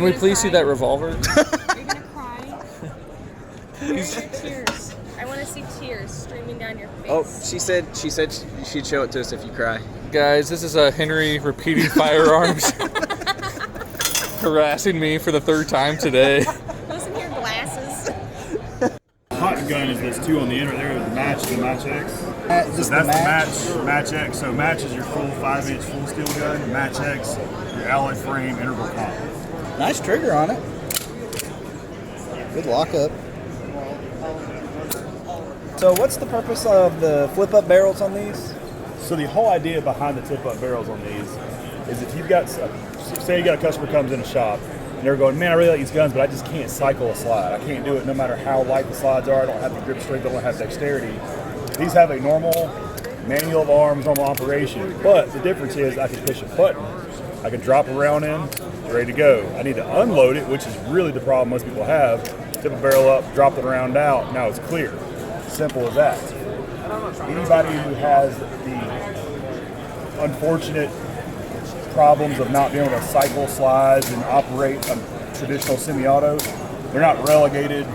Can we please see that revolver? Are you gonna cry? Where's your tears? I want to see tears streaming down your face. Oh, she said she'd show it to us if you cry. Guys, this is Henry repeating firearms. Harassing me for the 3rd time today. Listen to your glasses. Hot gun is this 2 on the end right there, the match and the match X. So Just that's the match X. So match is your full 5-inch full steel gun. Match X, your alloy frame, integral comp. Nice trigger on it. Good lockup. So what's the purpose of the flip-up barrels on these? So the whole idea behind the tip-up barrels on these is if you've got, say you got a customer comes in a shop and they're going, man, I really like these guns, but I just can't cycle a slide. I can't do it no matter how light the slides are. I don't have the grip strength. I don't have dexterity. These have a normal manual of arms, normal operation, but the difference is I can push a button. I can drop a round in, ready to go. I need to unload it, which is really the problem most people have. Tip a barrel up, drop the round out, now it's clear. Simple as that. Anybody who has the unfortunate problems of not being able to cycle slides and operate a traditional semi-auto, they're not relegated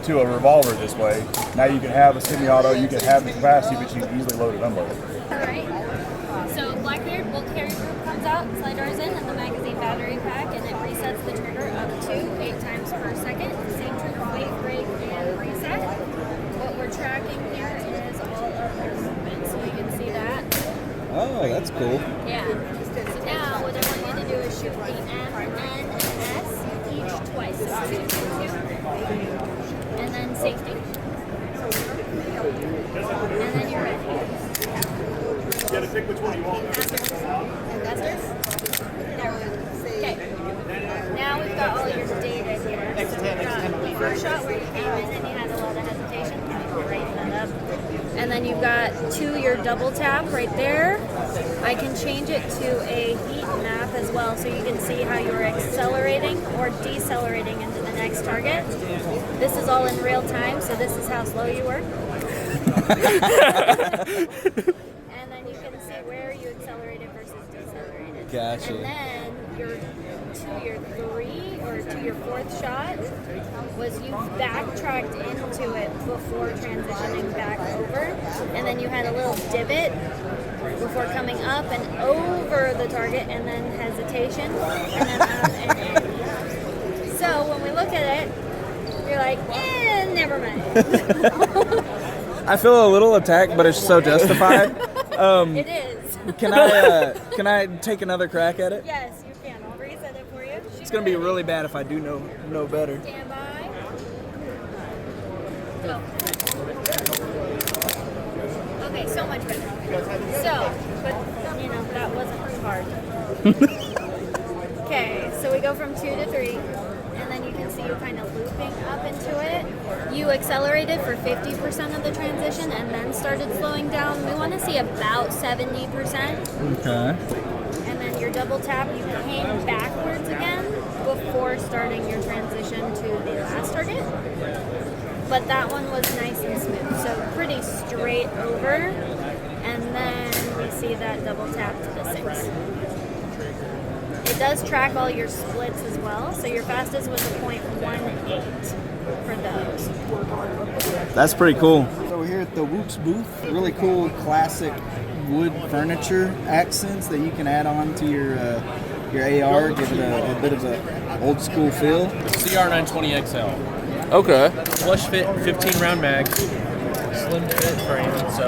to a revolver this way. Now you can have a semi-auto, you can have the capacity, but you can easily load and unload it. Alright. So Blackbeard bolt carry group comes out, slide doors in, and the magazine battery pack, and it resets the trigger up to 8 times per second. Same trigger weight, break, and reset. What we're tracking here is all of your movement, so you can see that. Oh, that's cool. Yeah. So now what I want you to do is shoot the M, N, and S each twice. So 2, 2, 2. And then safety. And then you're ready. You gotta pick which one you want. Investors? There we go. Okay. Now we've got all your data here. So we've got the first shot where you came in and you had a lot of hesitation. Brighten that up. And then you've got your double tap right there. I can change it to a heat map as well, so you can see how you're accelerating or decelerating into the next target. This is all in real time, so this is how slow you work. And then you can see where you accelerated versus decelerated. Gotcha. And then your 3 or to your 4th shot was you backtracked into it before transitioning back over, and then you had a little divot before coming up and over the target, and then hesitation, and then up and in. So when we look at it, you're like, never mind. I feel a little attacked, but it's so justified. It is. Can I take another crack at it? Yes, you can. I'll reset it for you. It's gonna be really bad if I do know better. Stand by. Go. Okay, so much better. So, but you know, that wasn't too hard. Okay, so we go from 2 to 3, and then you can see you kind of looping up into it. You accelerated for 50% of the transition and then started slowing down. We want to see about 70%. Okay. And then your double tap, you came backwards again before starting your transition to the last target. But that one was nice and smooth, so pretty straight over. And then we see that double tap to the 6. It does track all your splits as well, so your fastest was a .18 for those. That's pretty cool. So we're here at the Woox Booth. Really cool classic wood furniture accents that you can add on to your AR, give it a bit of a old school feel. CR920XL. Okay. Flush fit, 15 round mag, slim fit frame, so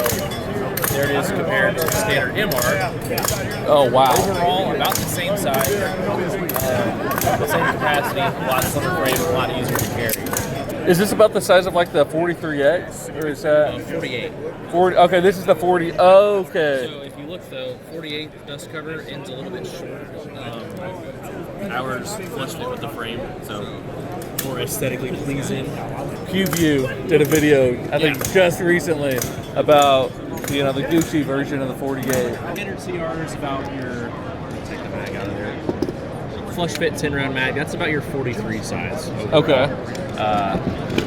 there it is compared to the standard MR. Oh, wow. Overall, about the same size, same capacity, a lot slimmer frame, a lot easier to carry. Is this about the size of like the 43X? Or is that 48. 40? Okay, this is the 40. Okay. So if you look though, 48 dust cover ends a little bit short. Ours flush fit with the frame, so more aesthetically pleasing. QView did a video, I think just recently, about the Gucci version of the 48. Standard CR is about your, take the mag out of there. Flush fit 10 round mag, that's about your 43 size. Okay.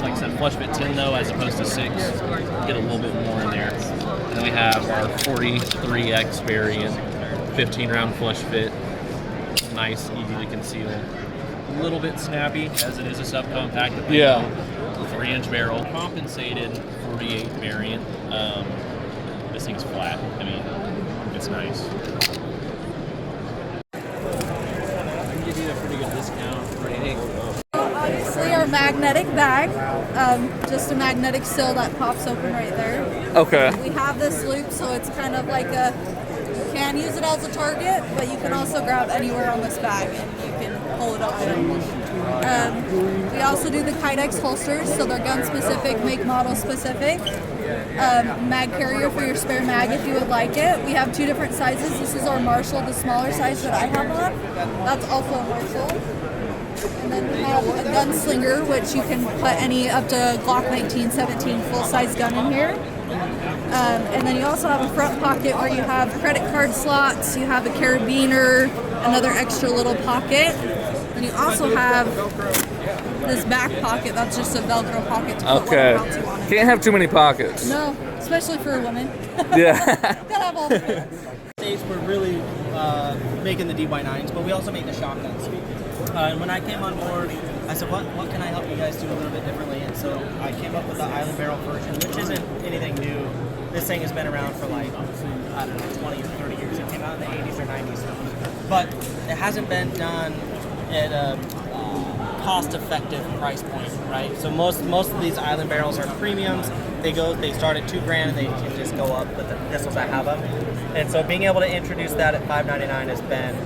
Like I said, flush fit 10 though, as opposed to 6. Get a little bit more in there. And then we have our 43X variant, 15 round flush fit. Nice, easy to conceal. little bit snappy as it is a subcompact. Yeah. 3-inch barrel, compensated 48 variant. This thing's flat. I mean, it's nice. I can give you a pretty good discount for anything. Obviously, our magnetic bag, just a magnetic seal that pops open right there. Okay. We have this loop, so it's kind of like you can use it as a target, but you can also grab anywhere on this bag and you can pull it open. We also do the Quietest holsters, so they're gun specific, make model specific. Mag carrier for your spare mag if you would like it. We have 2 different sizes. This is our Marshall, the smaller size that I have on. That's also a Marshall. And then we have a gunslinger, which you can put any up to Glock 1917 full-size gun in here. And then you also have a front pocket where you have credit card slots, you have a carabiner, another extra little pocket. Then you also have this back pocket that's just a Velcro pocket to put Okay. what you want in. Can't have too many pockets. No, especially for a woman. Yeah. Gotta have all the things. States we're really making the DY9s, but we also make the shotguns. And when I came on board, I said, what can I help you guys do a little bit differently? And so I came up with the Island Barrel version, which isn't anything new. This thing has been around for like, I don't know, 20 or 30 years. It came out in the 80s or 90s. But it hasn't been done at a cost-effective price point, right? So most of these Island Barrels are premiums. They start at $2,000 and they can just go up with the pistols that have them. And so being able to introduce that at $599 has been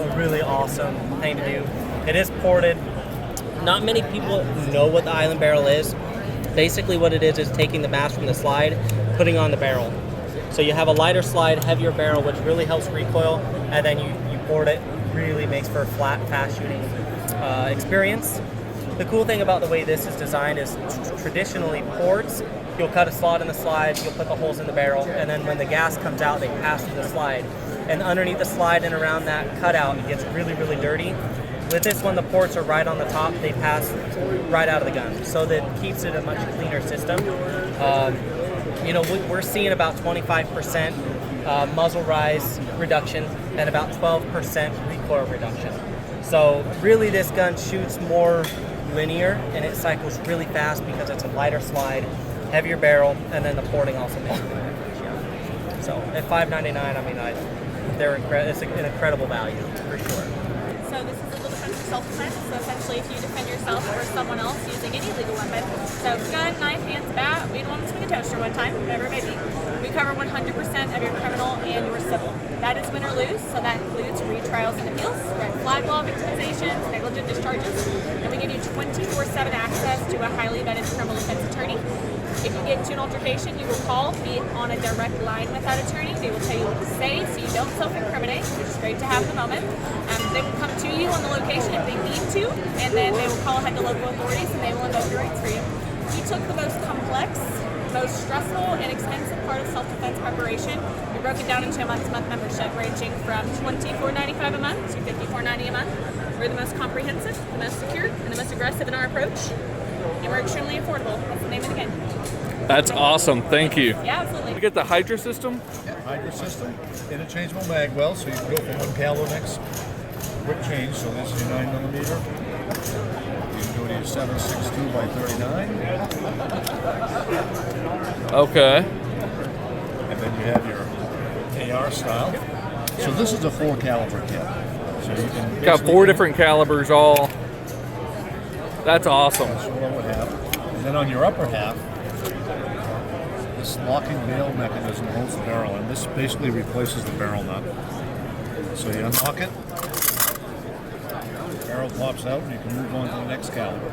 a really awesome thing to do. It is ported. Not many people know what the Island Barrel is. Basically what it is taking the mass from the slide, putting on the barrel. So you have a lighter slide, heavier barrel, which really helps recoil, and then you port it. Really makes for a flat, fast shooting experience. The cool thing about the way this is designed is traditionally ports, you'll cut a slot in the slide, you'll put the holes in the barrel, and then when the gas comes out, they pass through the slide. And underneath the slide and around that cutout, it gets really, really dirty. With this one, the ports are right on the top. They pass right out of the gun. So that keeps it a much cleaner system. We're seeing about 25% muzzle rise reduction and about 12% recoil reduction. So really this gun shoots more linear and it cycles really fast because it's a lighter slide, heavier barrel, and then the porting also makes it more efficient. So at $599, I mean, it's an incredible value for sure. So this is legal defense for self-defense. So essentially, if you defend yourself or someone else using any legal weapon, so gun, knife, hands, bat, we don't want to swing a toaster one time, whatever it may be. We cover 100% of your criminal and your civil. That is win or lose, so that includes retrials and appeals, red flag law victimizations, negligent discharges, and we give you 24/7 access to a highly vetted criminal defense attorney. If you get into an altercation, you will call, be on a direct line with that attorney. They will tell you what to say so you don't self-incriminate, which is great to have at the moment. They will come to you on the location if they need to, and then they will call ahead to local authorities and they will invoke your rights for you. We took the most complex, most stressful, and expensive part of self-defense preparation. We broke it down into a month-to-month membership ranging from $24.95 a month to $54.90 a month. We're the most comprehensive, the most secure, and the most aggressive in our approach. And we're extremely affordable. That's the name of the game. That's awesome. Thank you. Yeah, absolutely. You get the Hydra system? Hydra system, interchangeable mag well, so you can go from one caliber next. Quick change, so this is your 9mm. You can go to your 7.62 by 39. Okay. And then you have your AR style. So this is a 4 caliber kit. So you can Got 4 different calibers all. That's awesome. That's what I would have. And then on your upper half, this locking bail mechanism holds the barrel, and this basically replaces the barrel nut. So you unlock it, the barrel pops out, and you can move on to the next caliber.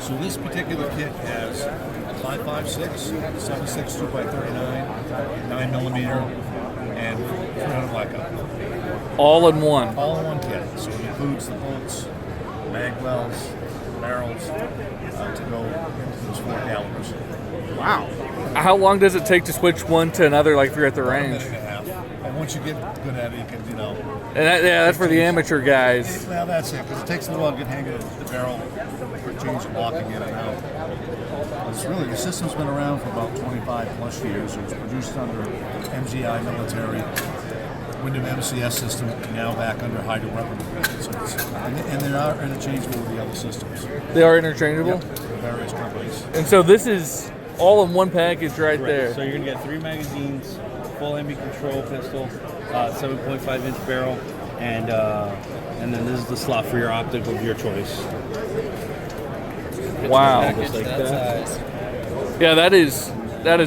So this particular kit has 5.56, 7.62 by 39, 9mm, and 300 blackout. All in one. All in one kit. So it includes the bolts, mag wells, barrels to go into those 4 calibers. Wow. How long does it take to switch one to another, like if you're at the range? A minute and a half. And once you get good at it, you can, And that's for the amateur guys. Well, that's it, because it takes a little while to get hang of the barrel for change and locking in and out. It's really, the system's been around for about 25 plus years. It was produced under MGI military. Window MCS system now back under Hydra weapon. So and they're not interchangeable with the other systems. They are interchangeable? Yep, various companies. And so this is all in one package right there. So you're going to get 3 magazines, full MB control pistol, 7.5 inch barrel, and then this is the slot for your optic of your choice. Wow. Just like that. Yeah, that is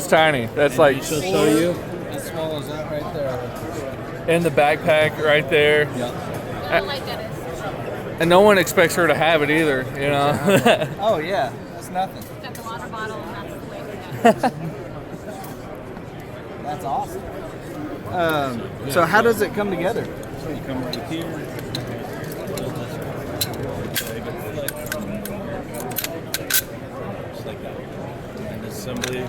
tiny. That's like She'll show you. As small as that right there. in the backpack right there. Yeah. I don't like that. And no one expects her to have it either, you know. Oh yeah, that's nothing. Got the water bottle, and that's the way we got it. That's awesome. So how does it come together? So you come right here. Just like that. And assembly.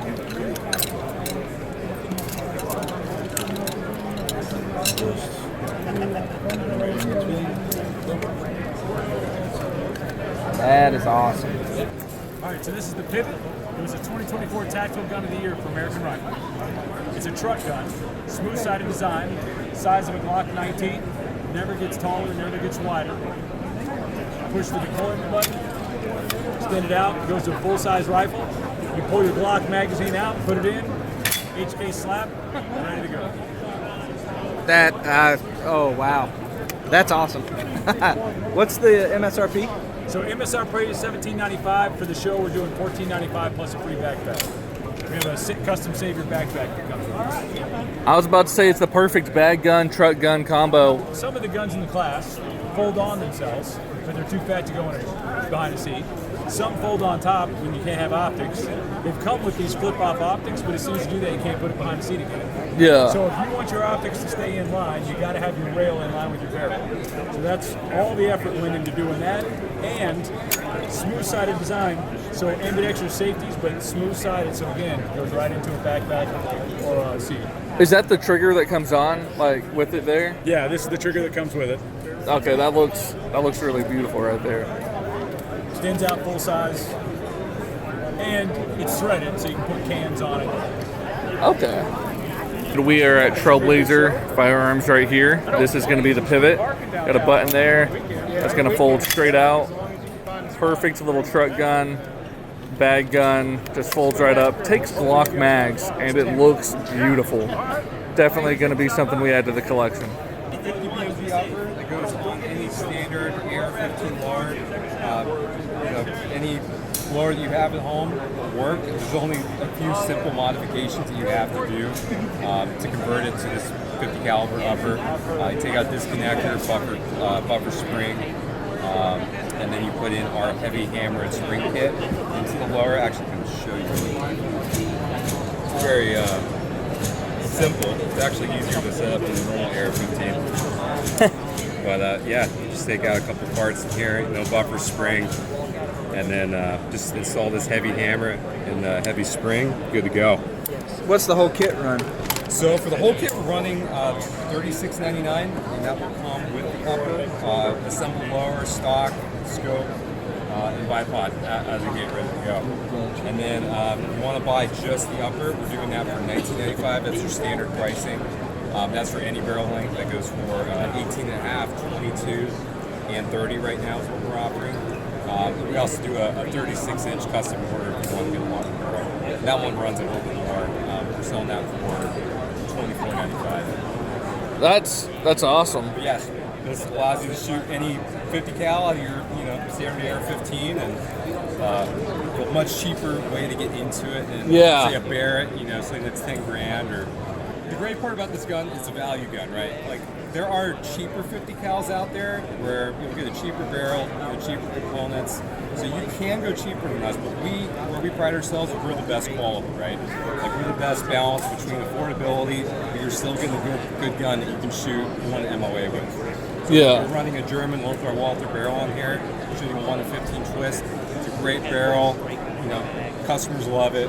That is awesome. All right, so this is the Pivot. It was a 2024 Tactical Gun of the Year for American Rifle. It's a truck gun, smooth-sided design, size of a Glock 19, never gets taller, never gets wider. Push the deployment button, extend it out, it goes to a full-size rifle. You pull your Glock magazine out, put it in, HK slap, ready to go. That, oh wow. That's awesome. What's the MSRP? So MSRP is $17.95. For the show, we're doing $14.95 plus a free backpack. We have a custom Savior backpack that comes with it. I was about to say it's the perfect bag gun, truck gun combo. Some of the guns in the class fold on themselves, but they're too fat to go behind a seat. Some fold on top when you can't have optics. They've come with these flip-off optics, but as soon as you do that, you can't put it behind the seat again. Yeah. So if you want your optics to stay in line, you got to have your rail in line with your barrel. So that's all the effort went into doing that, and smooth-sided design. So ambidextrous safeties, but smooth-sided. So again, it goes right into a backpack or a seat. Is that the trigger that comes on, like with it there? Yeah, this is the trigger that comes with it. Okay, that looks really beautiful right there. Extends out full size, and it's threaded, so you can put cans on it. Okay. We are at Trailblazer Firearms right here. This is going to be the Pivot. Got a button there. That's going to fold straight out. Perfect little truck gun, bag gun, just folds right up. Takes Glock mags, and it looks beautiful. Definitely going to be something we add to the collection. 50 BMP upper that goes on any standard AR-15 load. Any blower that you have at home will work. There's only a few simple modifications that you have to do to convert it to this 50 caliber upper. You take out disconnector, buffer spring, and then you put in our heavy hammer and spring kit into the blower. Actually, I'm going to show you. It's very simple. It's actually easier to set up than the normal AR-15. But yeah, just take out a couple parts in here, no buffer spring, and then just install this heavy hammer and heavy spring, good to go. What's the whole kit run? So for the whole kit, we're running $36.99, and that will come with the upper, assembled lower, stock, scope, and bipod as a gate ready to go. And then if you want to buy just the upper, we're doing that for $19.95. That's your standard pricing. That's for any barrel length. That goes for 18.5, 22, and 30 right now is what we're offering. We also do a 36-inch custom order if you want to get a longer barrel. That one runs a little bit more. We're selling that for $24.95. That's awesome. But yes, this allows you to shoot any 50 cal out of your standard AR-15, and a much cheaper way to get into it. And say a Barrett, something that's 10 grand or. The great part about this gun is a value gun, right? Like, there are cheaper 50 cals out there where you'll get a cheaper barrel, cheaper components. So you can go cheaper than us, but where we pride ourselves is we're the best quality, right? Like, we're the best balance between affordability, but you're still getting a good gun that you can shoot one MOA with. So we're running a German Lothar Walther barrel on here, shooting a 1-15 twist. It's a great barrel. Customers love it.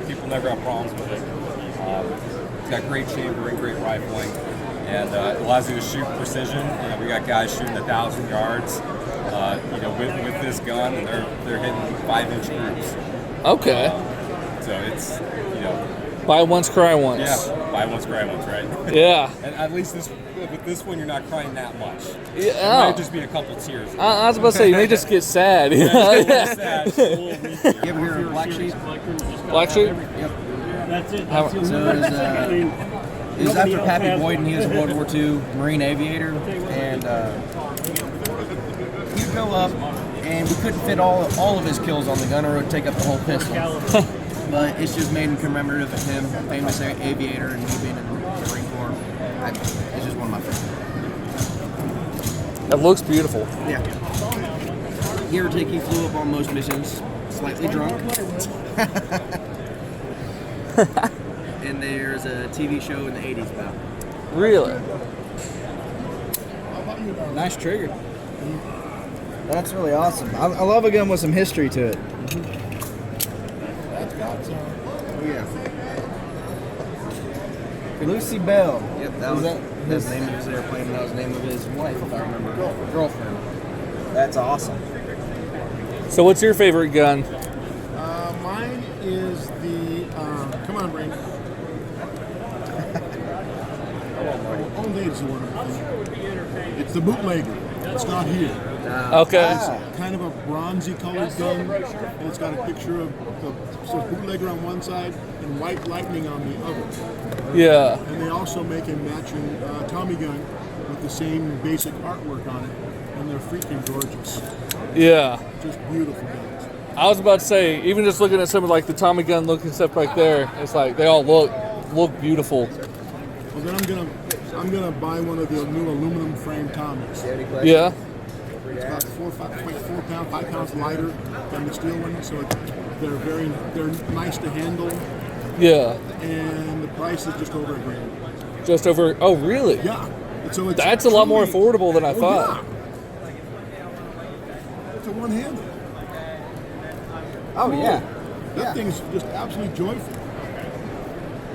People never have problems with it. It's got great chambering, great rifling, and it allows you to shoot precision. We got guys shooting 1,000 yards, with this gun, and they're hitting 5-inch groups. Okay. So it's, buy once, cry once. Yeah, buy cry once, right? Yeah. And at least with this one, you're not crying that much. Yeah. It might just be a couple tears. I was about to say, you may just get sad. You You ever hear of Black Sheep? Black Sheep? Yep. That's it. How- It was after Pappy Boyden. He was a World War II Marine aviator, and he'd go up, and we couldn't fit all of his kills on the gun, or it would take up the whole pistol. But it's just made in commemorative of him, a famous aviator, and he being in the Marine Corps. It's just one of my favorites. It looks beautiful. Yeah. Give or take, he flew up on most missions, slightly drunk. And there's a TV show in the 80s about it. Really? Nice trigger. That's really awesome. I love a gun with some history to it. That's got some. Oh, yeah. Lucy Bell. Yep, that was his name of his airplane, and that was the name of his wife, if I remember. Girlfriend. That's awesome. So what's your favorite gun? Mine is the, come on, Brain. Old age is the one. It's the bootlegger. It's not here. Okay. It's kind of a bronzy colored gun, and it's got a picture of the bootlegger on one side and white lightning on the other. Yeah. And they also make a matching Tommy gun with the same basic artwork on it, and they're freaking gorgeous. Yeah. Just beautiful guns. I was about to say, even just looking at some of like the Tommy gun looking stuff back there, it's like they all look beautiful. Well, then I'm gonna buy one of the new aluminum frame Tommies. Yeah. It's about 5 pounds lighter than the steel one, so they're nice to handle. Yeah. And the price is just over $1,000. Just over. Oh, really? Yeah. So it's that's a lot more affordable than I thought. Yeah. It's a one-hander. Oh yeah. That thing's just absolutely joyful.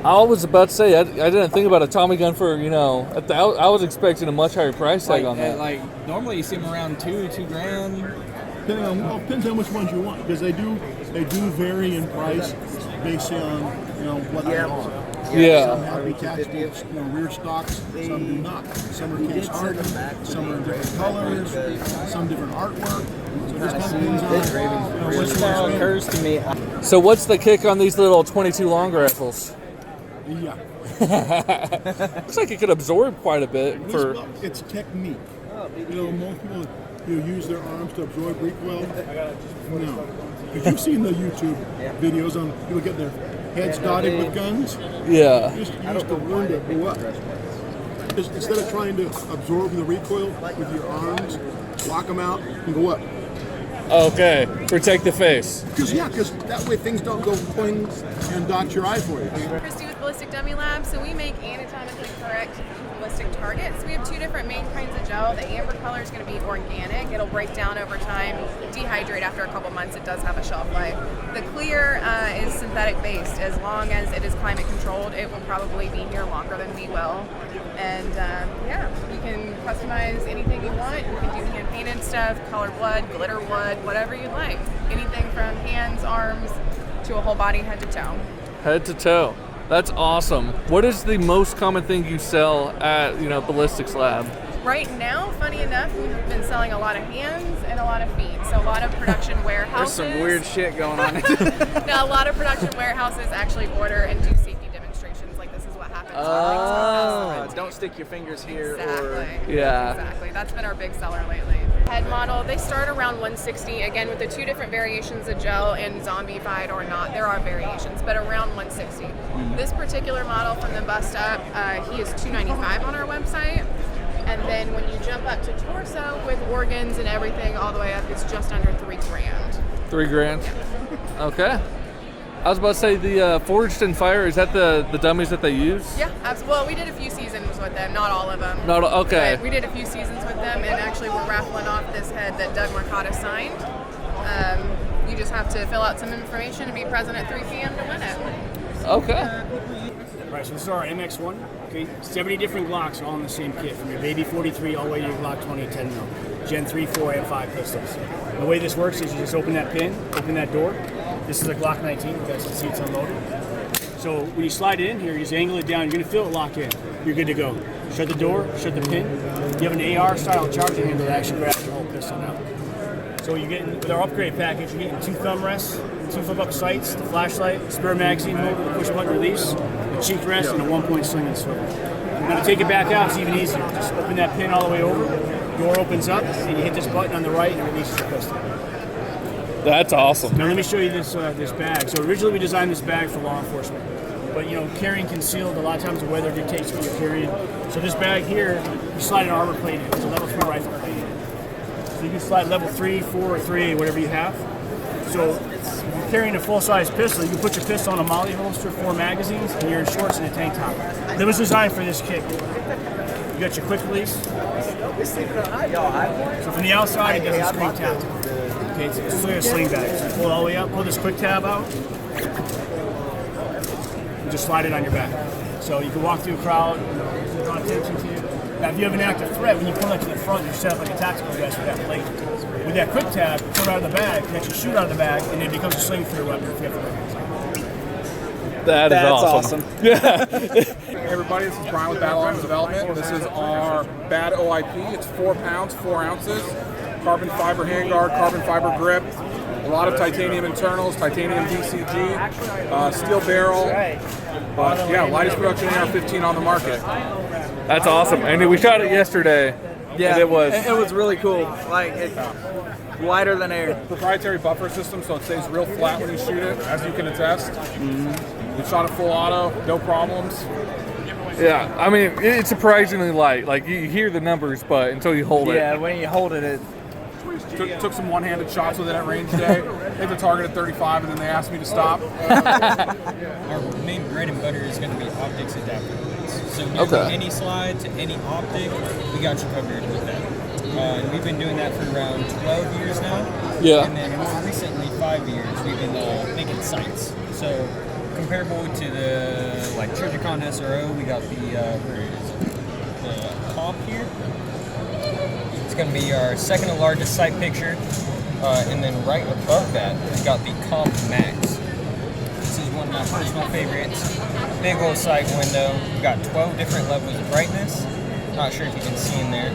I was about to say, I didn't think about a Tommy gun for, I was expecting a much higher price tag on that. Like normally you see them around $2,000. Depends on which ones you want, because they do vary in price based on what they are. Yeah. Some have detachable rear stocks, some do not. Some are case hardened, some are in different colors, some different artwork. So this kind of depends on what style occurs to me. So what's the kick on these little 22 long rifles? Yeah. Looks like it could absorb quite a bit it's technique. Most people use their arms to absorb recoil. No. Because you've seen the YouTube videos on people get their heads dotted with guns. Yeah. You used to learn to go up. Just instead of trying to absorb the recoil with your arms, lock them out and go up. Okay. Protect the face. Because that way things don't go poing and dot your eye for you. Christy with Balistic Dummy Labs. So we make anatomically correct ballistic targets. We have two different main kinds of gel. The amber color is going to be organic. It'll break down over time, dehydrate after a couple months. It does have a shelf life. The clear is synthetic based. As long as it is climate controlled, it will probably be here longer than we will. And you can customize anything you want. You can do hand painted stuff, colored wood, glitter wood, whatever you'd like. Anything from hands, arms, to a whole body, head to toe. Head to toe. That's awesome. What is the most common thing you sell at, Ballistics Lab? Right now, funny enough, we've been selling a lot of hands and a lot of feet. So a lot of production warehouses. There's some weird shit going on. No, a lot of production warehouses actually order and do safety demonstrations. Like, this is what happens. Don't stick your fingers here. Exactly. Yeah. Exactly. That's been our big seller lately. Head model, they start around 160. Again, with the two different variations of gel and zombified or not, there are variations, but around 160. This particular model from the bust up, he is $295 on our website. And then when you jump up to torso with organs and everything all the way up, it's just under $3,000. $3,000? Yeah. Okay. I was about to say the Forged in Fire, is that the dummies that they use? Yeah, absolutely. Well, we did a few seasons with them, not all of them. Okay. But we did a few seasons with them, and actually we're raffling off this head that Doug Mercado signed. You just have to fill out some information and be present at 3 p.m. to win it. Okay. All right, so this is our MX1. Okay, 70 different Glocks all in the same kit, from your baby 43 all the way to your Glock 20 10 mil, Gen 3, 4, and 5 pistols. And the way this works is you just open that pin, open that door. This is a Glock 19. You guys can see it's unloaded. So So when you slide it in here, you just angle it down. You're going to feel it lock in. You're good to go. Shut the door, shut the pin. You have an AR-style charging handle that actually grabs your whole pistol now. So you're getting, with our upgrade package, you're getting 2 thumb rests, 2 flip-up sights, the flashlight, spare magazine holder, the push-button release, a cheek rest, and a 1-point sling and swivel. Now to take it back out, it's even easier. Just open that pin all the way over, door opens up, and you hit this button on the right and it releases your pistol. That's awesome. Now let me show you this this bag. So originally we designed this bag for law enforcement, but carrying concealed, a lot of times the weather dictates what you're carrying. So this bag here, you slide an armor plate in. It's a level 3 rifle plate. So you can slide level 3, 4, or 3A, whatever you have. So if you're carrying a full-size pistol, you can put your pistol on a molly holster, 4 magazines, and you're in shorts and a tank top. That was designed for this kit. You got your quick release. So from the outside, it does a Krate Tactical. Okay, it's like a sling bag. So you pull it all the way up, pull this quick tab out, and just slide it on your back. So you can walk through a crowd, draw attention to you. Now, if you have an active threat, when you pull that to the front, you're set up like a tactical vest with that plate. With that quick tab, you pull it out of the bag, you actually shoot out of the bag, and it becomes a sling for your weapon if you have to weapon. That's awesome. Hey everybody, this is Brian with Battle Arms Development. This is our BAD OIP. It's 4 pounds, 4 ounces. Carbon fiber handguard, carbon fiber grip. A lot of titanium internals, titanium DCG, steel barrel. But yeah, lightest production AR-15 on the market. That's awesome. And we shot it yesterday. Yeah, and it was really cool. Like, it's lighter than air. Proprietary buffer system, so it stays real flat when you shoot it, as you can attest. We shot it full auto, no problems. Yeah, I mean, it's surprisingly light. Like, you hear the numbers, but until you hold it. Yeah, when you hold it, it... Took some one-handed shots with it at range today. Hit the target at 35, and then they asked me to stop. Our main bread and butter is going to be optics adapter plates. So any slide to any optic, we got you covered with that. And we've been doing that for around 12 years now. Yeah. And then more recently, 5 years, we've been making sights. So comparable to the Trigicon SRO, we got the Comp here. It's going to be our second largest sight picture, and then right above that, we got the Comp Max. This is one of my personal favorites. Big old sight window. We got 12 different levels of brightness. Not sure if you can see in there.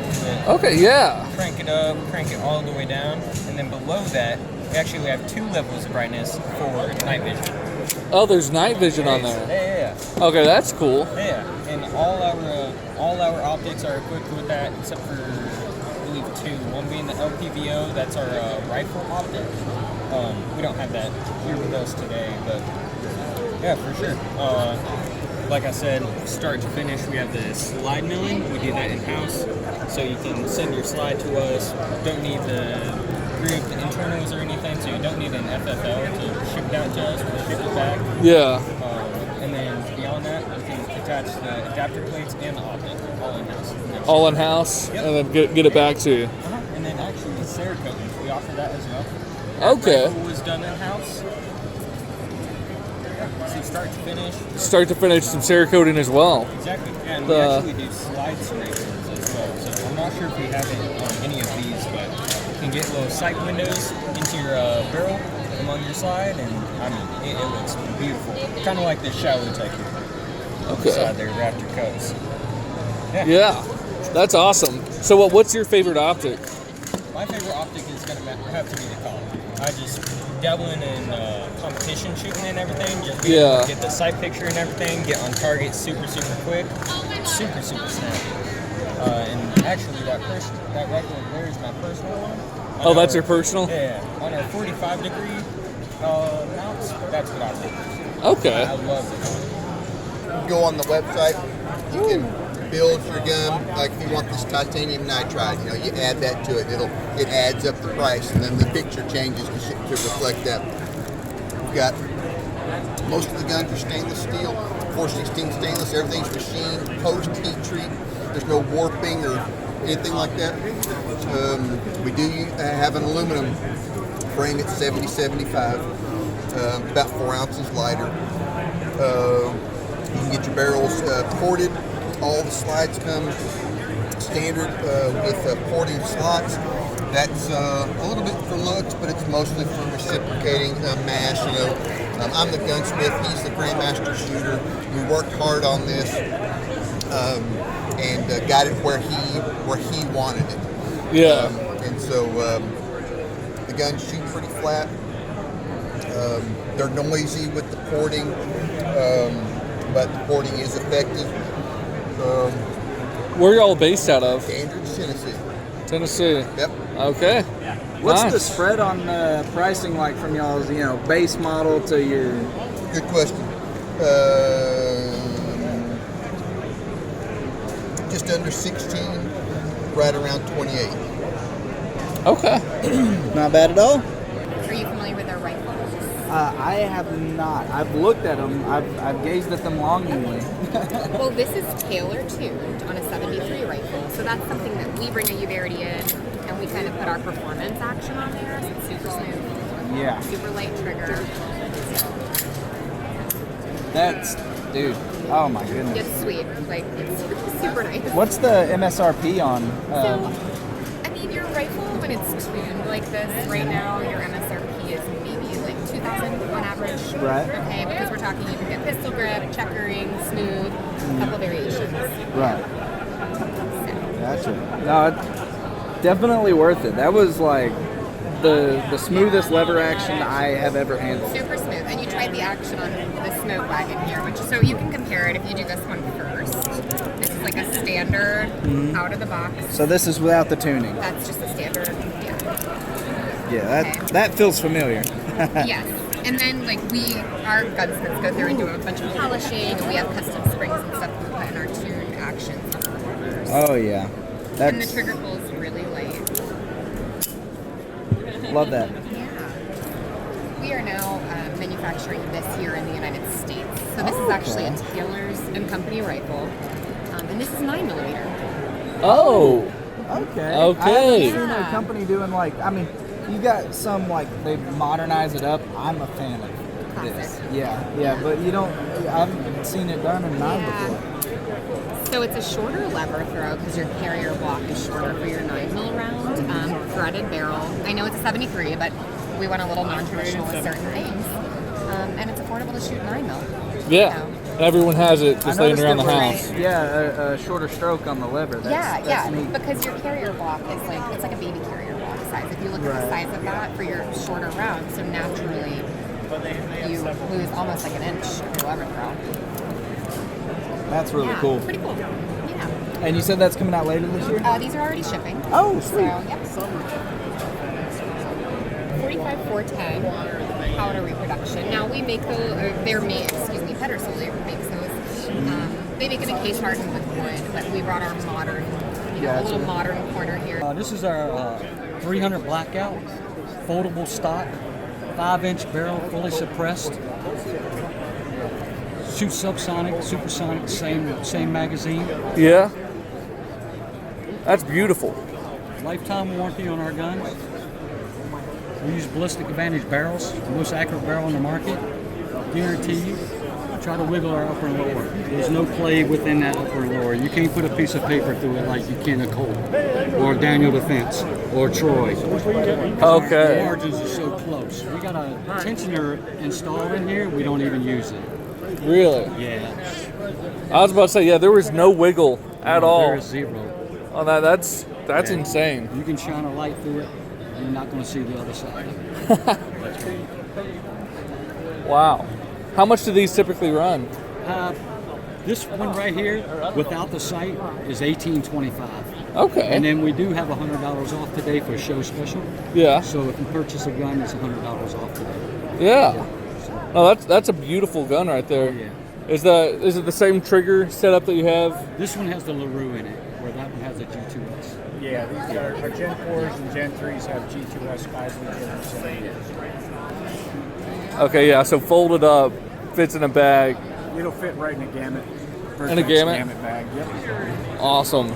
Okay, yeah. Crank it up, crank it all the way down, and then below that, we have 2 levels of brightness for night vision. Oh, there's night vision on there. Yeah. Okay, that's cool. Yeah, and all our optics are equipped with that, except for I believe 2. One being the LPVO, that's our rifle optic. We don't have that here with us today, but yeah, for sure. Like I said, start to finish, we have the slide milling. We do that in-house, so you can send your slide to us. Don't need the grip, the internals or anything, so you don't need an FFL to ship it out to us. We'll ship it back. Yeah. And then beyond that, you can attach the adapter plates and the optic, all in-house. All in-house, and then get it back to you. And then actually the Cerakote, we offer that as well. Okay. Rifle was done in-house. So start to finish. Start to finish, some Cerakoting as well. Exactly, and we actually do slide scrapers as well. So I'm not sure if we have it on any of these, but you can get little sight windows into your barrel along your slide, and I mean, it looks beautiful. Kind of like the shower type here. Okay. Side there, Raptor Coats. Yeah, that's awesome. So what's your favorite optic? My favorite optic is going to have to be the Kahuna. I just dabbling in competition shooting and everything. Just get the sight picture and everything. Get on target super quick. Super snappy. And actually, that rifle over there is my personal one. Oh, that's your personal? Yeah. On our 45-degree mounts, that's what I think. Okay. I love it. Go on the website. You can build your gun. Like if you want this titanium nitride, you add that to it. It adds up the price, and then the picture changes to reflect that. We've got most of the guns are stainless steel, 416 stainless. Everything's machined post heat treat. There's no warping or anything like that. We do have an aluminum frame at 70-75, about 4 ounces lighter. You can get your barrels ported. All the slides come standard with porting slots. That's a little bit for looks, but it's mostly for reciprocating mass. I'm the gunsmith. He's the grandmaster shooter. We worked hard on this and got it where he wanted it. Yeah. And so the guns shoot pretty flat. They're noisy with the porting, but the porting is effective. Where are y'all based out of? Andrews, Tennessee. Tennessee. Yep. Okay. What's Nice. the spread on pricing like from y'all's, base model to your? Good question. Just under 16, right around 28. Okay. Not bad at all. Are you familiar with our rifles? I have not. I've looked at them. I've gazed at them longingly. Well, this is tailor tuned on a 73 rifle, so that's something that we bring a Uverity in, and we kind of put our performance action on there, so it's super smooth. Yeah. Super light trigger. That's, dude. Oh my goodness. It's sweet. Like, it's super nice. What's the MSRP on? I mean, your rifle, when it's tuned like this, right now, your MSRP is maybe like 2,000 on average. Right. Okay, because we're talking, you can get pistol grip, checkering, smooth, a couple variations. Right. Gotcha. No, it's definitely worth it. That was like the smoothest lever action I have ever handled. Super smooth. And you tried the action on the smoke wagon here, which so you can compare it if you do this one first. This is like a standard out of the box. So this is without the tuning. That's just a standard. Yeah, that feels familiar. Yes. And then like our gunsmiths go through and do a bunch of polishing, and we have custom springs and stuff we put in our tuned actions on the revolvers. Oh yeah. And the trigger pull is really light. Love that. Yeah. We are now manufacturing this here in the United States. So this is actually a Taylor's and Company rifle. And this is 9mm. Oh. Okay. Okay. I've seen a company doing you got some they modernize it up. I'm a fan of this. Yeah, but I haven't seen it done in 9 before. So it's a shorter lever throw because your carrier block is shorter for your 9mm round. Threaded barrel. I know it's a 73, but we went a little non-traditional with certain things. And it's affordable to shoot 9mm. Yeah. Everyone has it just laying around the house. Yeah, a shorter stroke on the lever. That's neat. Because your carrier block is it's like a baby carrier block size. If you look at the size of that for your shorter round, so naturally you lose almost like an inch of your lever throw. That's really cool. Pretty cool. Yeah. And you said that's coming out later this year? These are already shipping. Oh, sweet. So, yep. 45-410 powder reproduction. Now we make Pedersoley makes those. They make it in case hardened with wood, but we brought our modern, a little modern corner here. This is our 300 Blackout, foldable stock, 5-inch barrel, fully suppressed. Shoots subsonic, supersonic, same magazine. Yeah. That's beautiful. Lifetime warranty on our guns. We use Ballistic Advantage barrels, the most accurate barrel on the market. Guarantee you. Try to wiggle our upper and lower. There's no play within that upper and lower. You can't put a piece of paper through it like you can a Colt, or Daniel Defense, or Troy. Okay. The margins are so close. We got a tensioner installed in here. We don't even use it. Really? Yeah. I was about to say, there was no wiggle at all. There is zero. On that, that's insane. You can shine a light through it, and you're not going to see the other side. Wow. How much do these typically run? This one right here, without the sight, is $18.25. Okay. And then we do have $100 off today for a show special. Yeah. So if you purchase a gun, it's $100 off today. Yeah. Oh, that's a beautiful gun right there. Yeah. Is it the same trigger setup that you have? This one has the LaRue in it, where that one has a G2S. Yeah, these are our Gen 4s and Gen 3s have G2S 5-week Okay, yeah, so folded up, fits in a bag. It'll fit right in a gamut. In a gamut? Bag, yep. Awesome.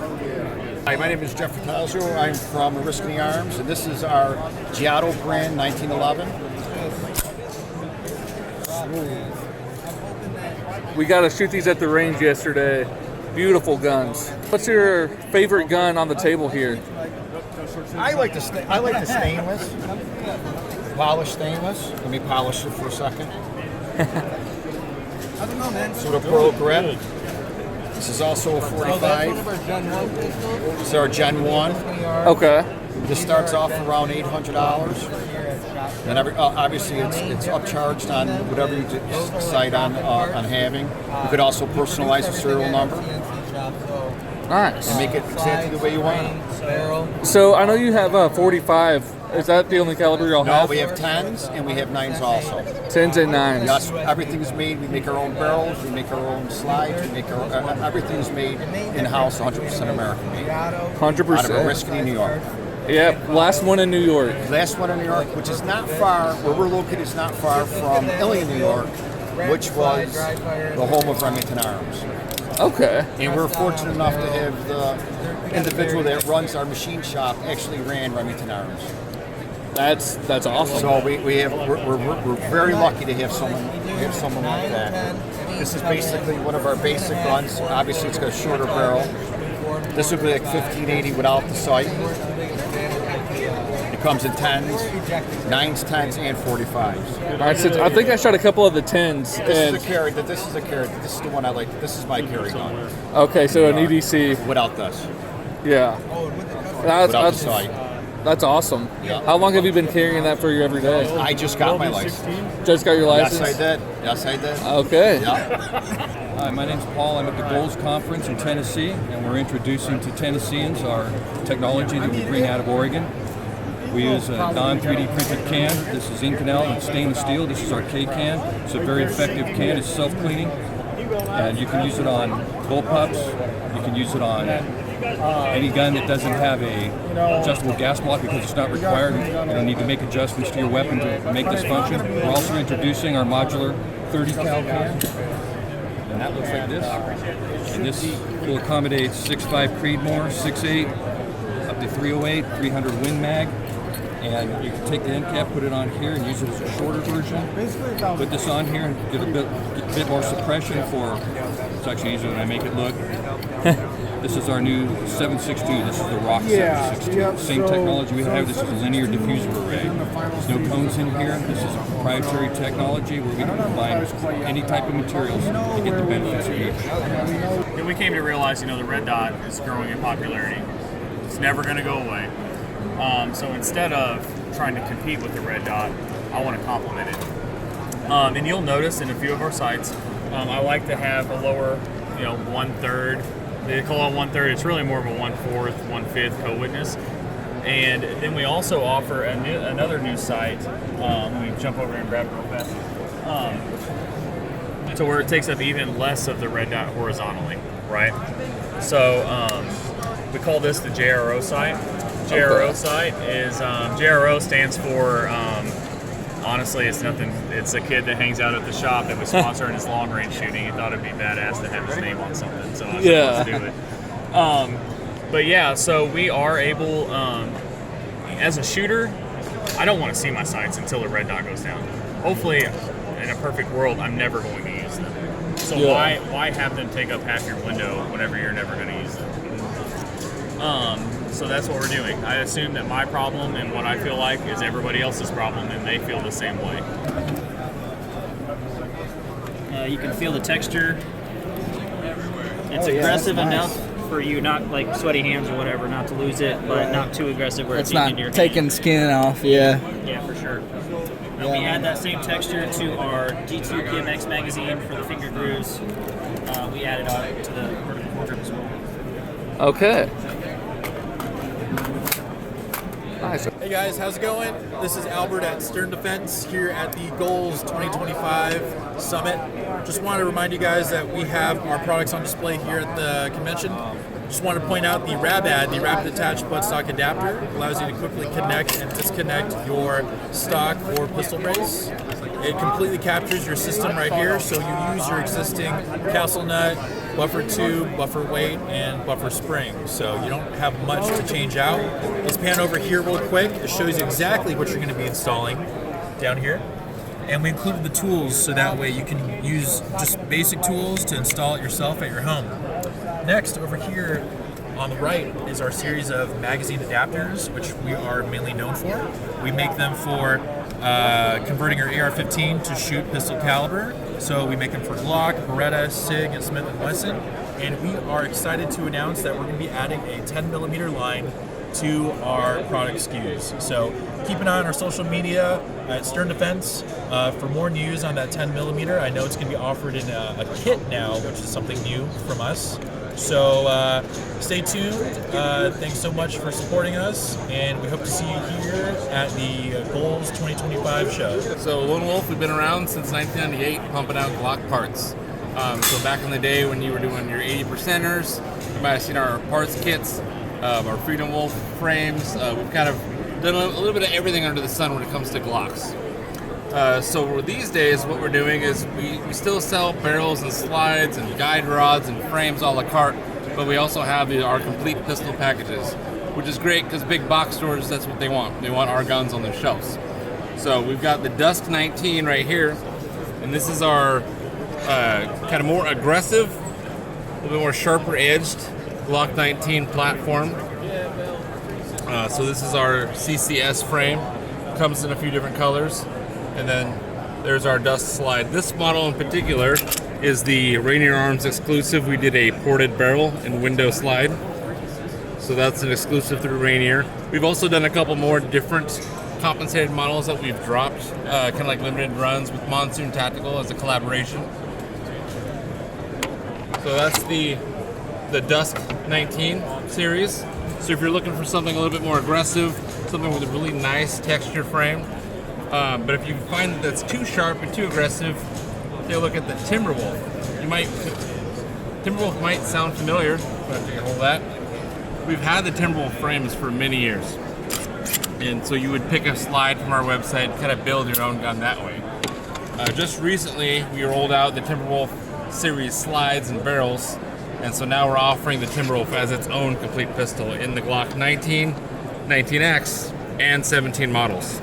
Hi, my name is Jeffrey Tazio. I'm from Derya Arms, and this is our Giotto brand 1911. We got to shoot these at the range yesterday. Beautiful guns. What's your favorite gun on the table here? I like the stainless, polished stainless. Let me polish it for a second. I don't know, man. Pseudo-Pro grip. This is also a 45. This is our Gen 1. Okay. This starts off around $800. And obviously it's upcharged on whatever you decide on having. You could also personalize the serial number. Nice. And make it exactly the way you want it. So I know you have a 45. Is that the only caliber y'all have? No, we have 10s and we have 9s also. 10s and 9s. Yes, everything's made. We make our own barrels. We make our own slides. We make our everything's made in-house, 100% American made. 100%. Out of Oriskany, New York. Yep, last one in New York. Last one in New York, which is not far, where we're located is not far from Lilly, New York, which was the home of Remington Arms. Okay. And we're fortunate enough to have the individual that runs our machine shop actually ran Remington Arms. That's awesome. So we're very lucky to have someone like that. This is basically one of our basic guns. Obviously, it's got a shorter barrel. This would be like 1580 without the sight. It comes in 10s, 9s, 10s, and 45s. All right, so I think I shot a couple of the 10s. This is a carry. This is the one I like. This is my carry gun. Okay, so an EDC. Without this. Yeah. Without the sight. That's awesome. Yeah. How long have you been carrying that for you every day? I just got my license. Just got your license? Yes, I did. Okay. Yeah. Hi, my name's Paul. I'm at the Goals Conference in Tennessee, and we're introducing to Tennesseans our technology that we bring out of Oregon. We use a non-3D printed can. This is Inconel and stainless steel. This is our K-can. It's a very effective can. It's self-cleaning, and you can use it on bullpups. You can use it on any gun that doesn't have a adjustable gas block because it's not required. You don't need to make adjustments to your weapon to make this function. We're also introducing our modular 30 cal can, and that looks like this. And this will accommodate 6.5 Creedmoor, 6.8, up to 308, 300 Win Mag. And you can take the end cap, put it on here, and use it as a shorter version. Put this on here and get a bit more suppression for. It's actually easier than I make it look. This is our new 7.62. This is the Rock 7.62. Same technology we have. This is a linear diffuser array. There's no cones in here. This is a proprietary technology where we can combine any type of materials to get the benefits of each. We came to realize, the red dot is growing in popularity. It's never going to go away. So instead of trying to compete with the red dot, I want to complement it. And you'll notice in a few of our sites, I like to have a lower, 1/3. They call it 1/3. It's really more of a 1/4, 1/5 co-witness. And then we also offer another new site. Let me jump over here and grab it real fast. So where it takes up even less of the red dot horizontally, right? So we call this the G.R.A.B site. G.R.A.B site is G.R.A.B stands for honestly, it's nothing. It's a kid that hangs out at the shop that was sponsoring his long range shooting. He thought it'd be badass to have his name on something, so I said, let's do it. But yeah, so we are able, as a shooter, I don't want to see my sights until the red dot goes down. Hopefully, in a perfect world, I'm never going to use them. So why have them take up half your window whenever you're never going to use them? So that's what we're doing. I assume that my problem and what I feel like is everybody else's problem, and they feel the same way. You can feel the texture. It's aggressive enough for you, not like sweaty hands or whatever, not to lose it, but not too aggressive where it's not in your taking hand. skin off. Yeah. Yeah, for sure. And we add that same texture to our G2 PMX magazine for the finger grooves. We added on to the vertical foregrip as well. Okay. Nice. Hey guys, how's it going? This is Albert at Stern Defense here at the Goals 2025 Summit. Just wanted to remind you guys that we have our products on display here at the convention. Just want to point out the RABAD, the Rapid Attached Buttstock Adapter, allows you to quickly connect and disconnect your stock or pistol brace. It completely captures your system right here, so you use your existing castle nut, buffer tube, buffer weight, and buffer spring. So you don't have much to change out. Let's pan over here real quick. It shows you exactly what you're going to be installing down here. And we included the tools so that way you can use just basic tools to install it yourself at your home. Next, over here, On the right is our series of magazine adapters, which we are mainly known for. We make them for converting your AR-15 to shoot pistol caliber. So we make them for Glock, Beretta, SIG, and Smith & Wesson. And we are excited to announce that we're going to be adding a 10mm line to our product SKUs. So keep an eye on our social media at Stern Defense for more news on that 10mm. I know it's going to be offered in a kit now, which is something new from us. So stay tuned. Thanks so much for supporting us, and we hope to see you here at the Goals 2025 show. So Lone Wolf, we've been around since 1998, pumping out Glock parts. So back in the day when you were doing your 80%ers, you might have seen our parts kits, our Freedom Wolf frames. We've kind of done a little bit of everything under the sun when it comes to Glocks. So these days what we're doing is we still sell barrels and slides and guide rods and frames a la carte, but we also have our complete pistol packages, which is great because big box stores, that's what they want. They want our guns on their shelves. So we've got the Dusk 19 right here, and this is our kind of more aggressive, a little bit more sharper edged Glock 19 platform. So this is our CCS frame, comes in a few different colors. And then there's our Dust slide. This model in particular is the Rainier Arms exclusive. We did a ported barrel and window slide. So that's an exclusive through Rainier. We've also done a couple more different compensated models that we've dropped, kind of like limited runs with Monsoon Tactical as a collaboration. So that's the Dusk 19 series. So if you're looking for something a little bit more aggressive, something with a really nice texture frame, but if you find that that's too sharp and too aggressive, take a look at the Timberwolf. Timberwolf might sound familiar, but take a hold of that. We've had the Timberwolf frames for many years, and so you would pick a slide from our website and kind of build your own gun that way. Just recently, we rolled out the Timberwolf series slides and barrels, and so now we're offering the Timberwolf as its own complete pistol in the Glock 19, 19X, and 17 models.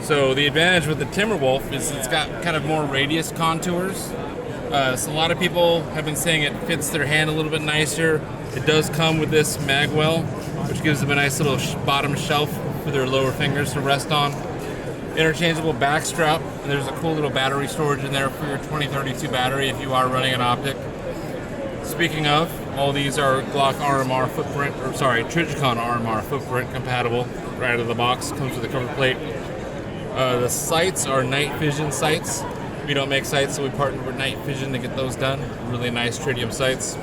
So the advantage with the Timberwolf is it's got kind of more radius contours. So a lot of people have been saying it fits their hand a little bit nicer. It does come with this mag well, which gives them a nice little bottom shelf for their lower fingers to rest on. Interchangeable back strap, and there's a cool little battery storage in there for your 2032 battery if you are running an optic. Speaking of, all these are Glock RMR footprint, or sorry, Trijicon RMR footprint compatible right out of the box. Comes with a cover plate. The sights are night vision sights. We don't make sights, so we partnered with Night Vision to get those done. Really nice tritium sights.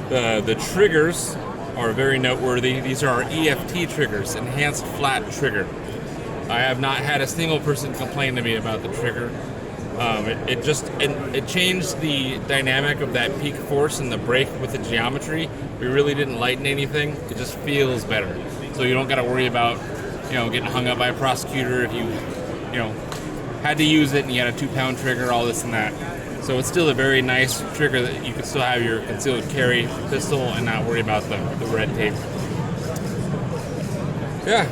The triggers are very noteworthy. These are our EFT triggers, enhanced flat trigger. I have not had a single person complain to me about the trigger. It changed the dynamic of that peak force and the break with the geometry. We really didn't lighten anything. It just feels better. So you don't got to worry about getting hung up by a prosecutor if you had to use it and you had a 2-pound trigger, all this and that. So it's still a very nice trigger that you can still have your concealed carry pistol and not worry about the red tape. Yeah.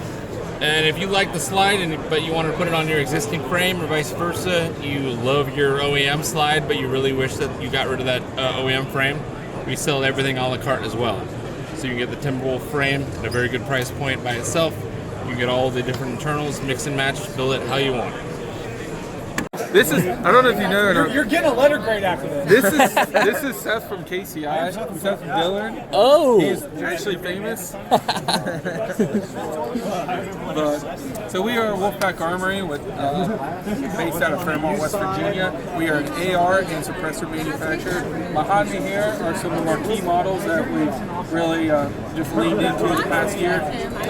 And if you like the slide, but you want to put it on your existing frame or vice versa, you love your OEM slide, but you really wish that you got rid of that OEM frame, we sell everything a la carte as well. So you can get the Timberwolf frame at a very good price point by itself. You can get all the different internals, mix and match, build it how you want. This is, I don't know if you know or not. You're getting a letter grade after this. This is Seth from KCI, Seth from Dillard. Oh! He's actually famous. So we are Wolfpack Armory, based out of Fremont, West Virginia. We are an AR and suppressor manufacturer. Behind me here are some of our key models that we've really just leaned into the past year.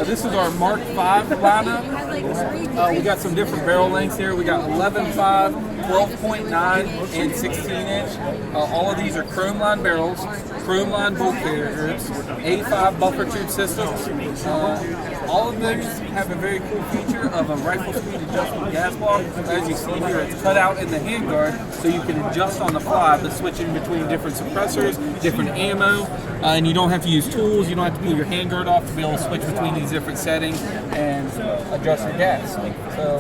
This is our Mark V lineup. We got some different barrel lengths here. We got 11.5, 12.9, and 16-inch. All of these are chrome line barrels, chrome line bolt carriers, A5 buffer tube systems. All of these have a very cool feature of a rifle speed adjustable gas block. As you see here, it's cut out in the handguard, so you can adjust on the fly the switching between different suppressors, different ammo, and you don't have to use tools. You don't have to pull your handguard off to be able to switch between these different settings and adjust your gas. So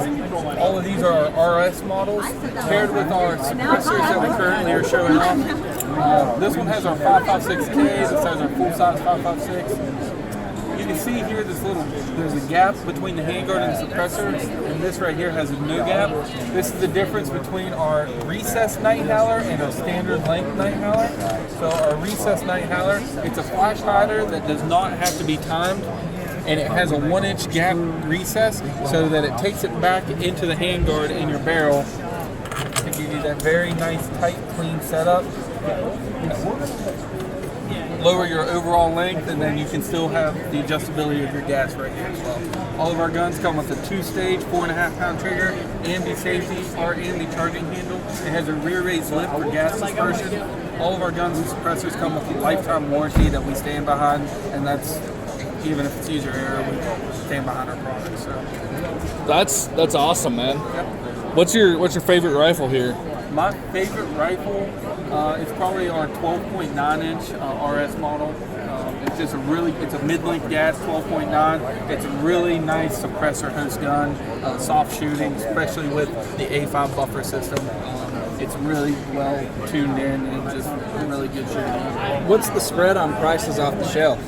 all of these are our RS models paired with our suppressors that we currently are showing off. This one has our 5.56K. This has our full-size 5.56. You can see here there's a gap between the handguard and the suppressor, and this right here has no gap. This is the difference between our recessed night howler and our standard length night howler. So our recessed night howler, it's a flash hider that does not have to be timed, and it has a 1-inch gap recess so that it takes it back into the handguard in your barrel to give you that very nice, tight, clean setup. Lower your overall length, and then you can still have the adjustability of your gas right here as well. All of our guns come with a 2-stage, 4.5-pound trigger, ambi safety, or ambi charging handle. It has a rear raised lip for gas dispersion. All of our guns and suppressors come with a lifetime warranty that we stand behind, and that's even if it's user error, we stand behind our product. So that's awesome, man. Yep. What's your favorite rifle here? My favorite rifle is probably our 12.9-inch RS model. It's just it's a mid-length gas 12.9. It's a really nice suppressor host gun, soft shooting, especially with the A5 buffer system. It's really well tuned in and just really good shooting. What's the spread on prices off the shelf?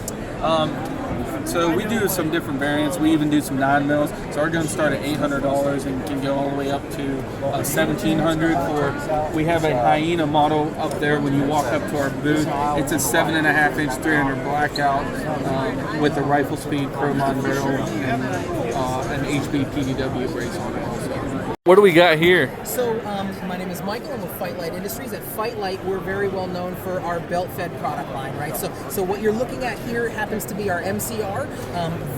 So we do some different variants. We even do some 9mm. So our guns start at $800 and can go all the way up to $1,700. We have a Hyena model up there when you walk up to our booth. It's a 7.5-inch 300 blackout with a rifle speed Promon barrel and an HB PDW brace on it also. What do we got here? So my name is Michael. I'm with FightLite Industries. At FightLite, we're very well known for our belt-fed product line, right? So what you're looking at here happens to be our MCR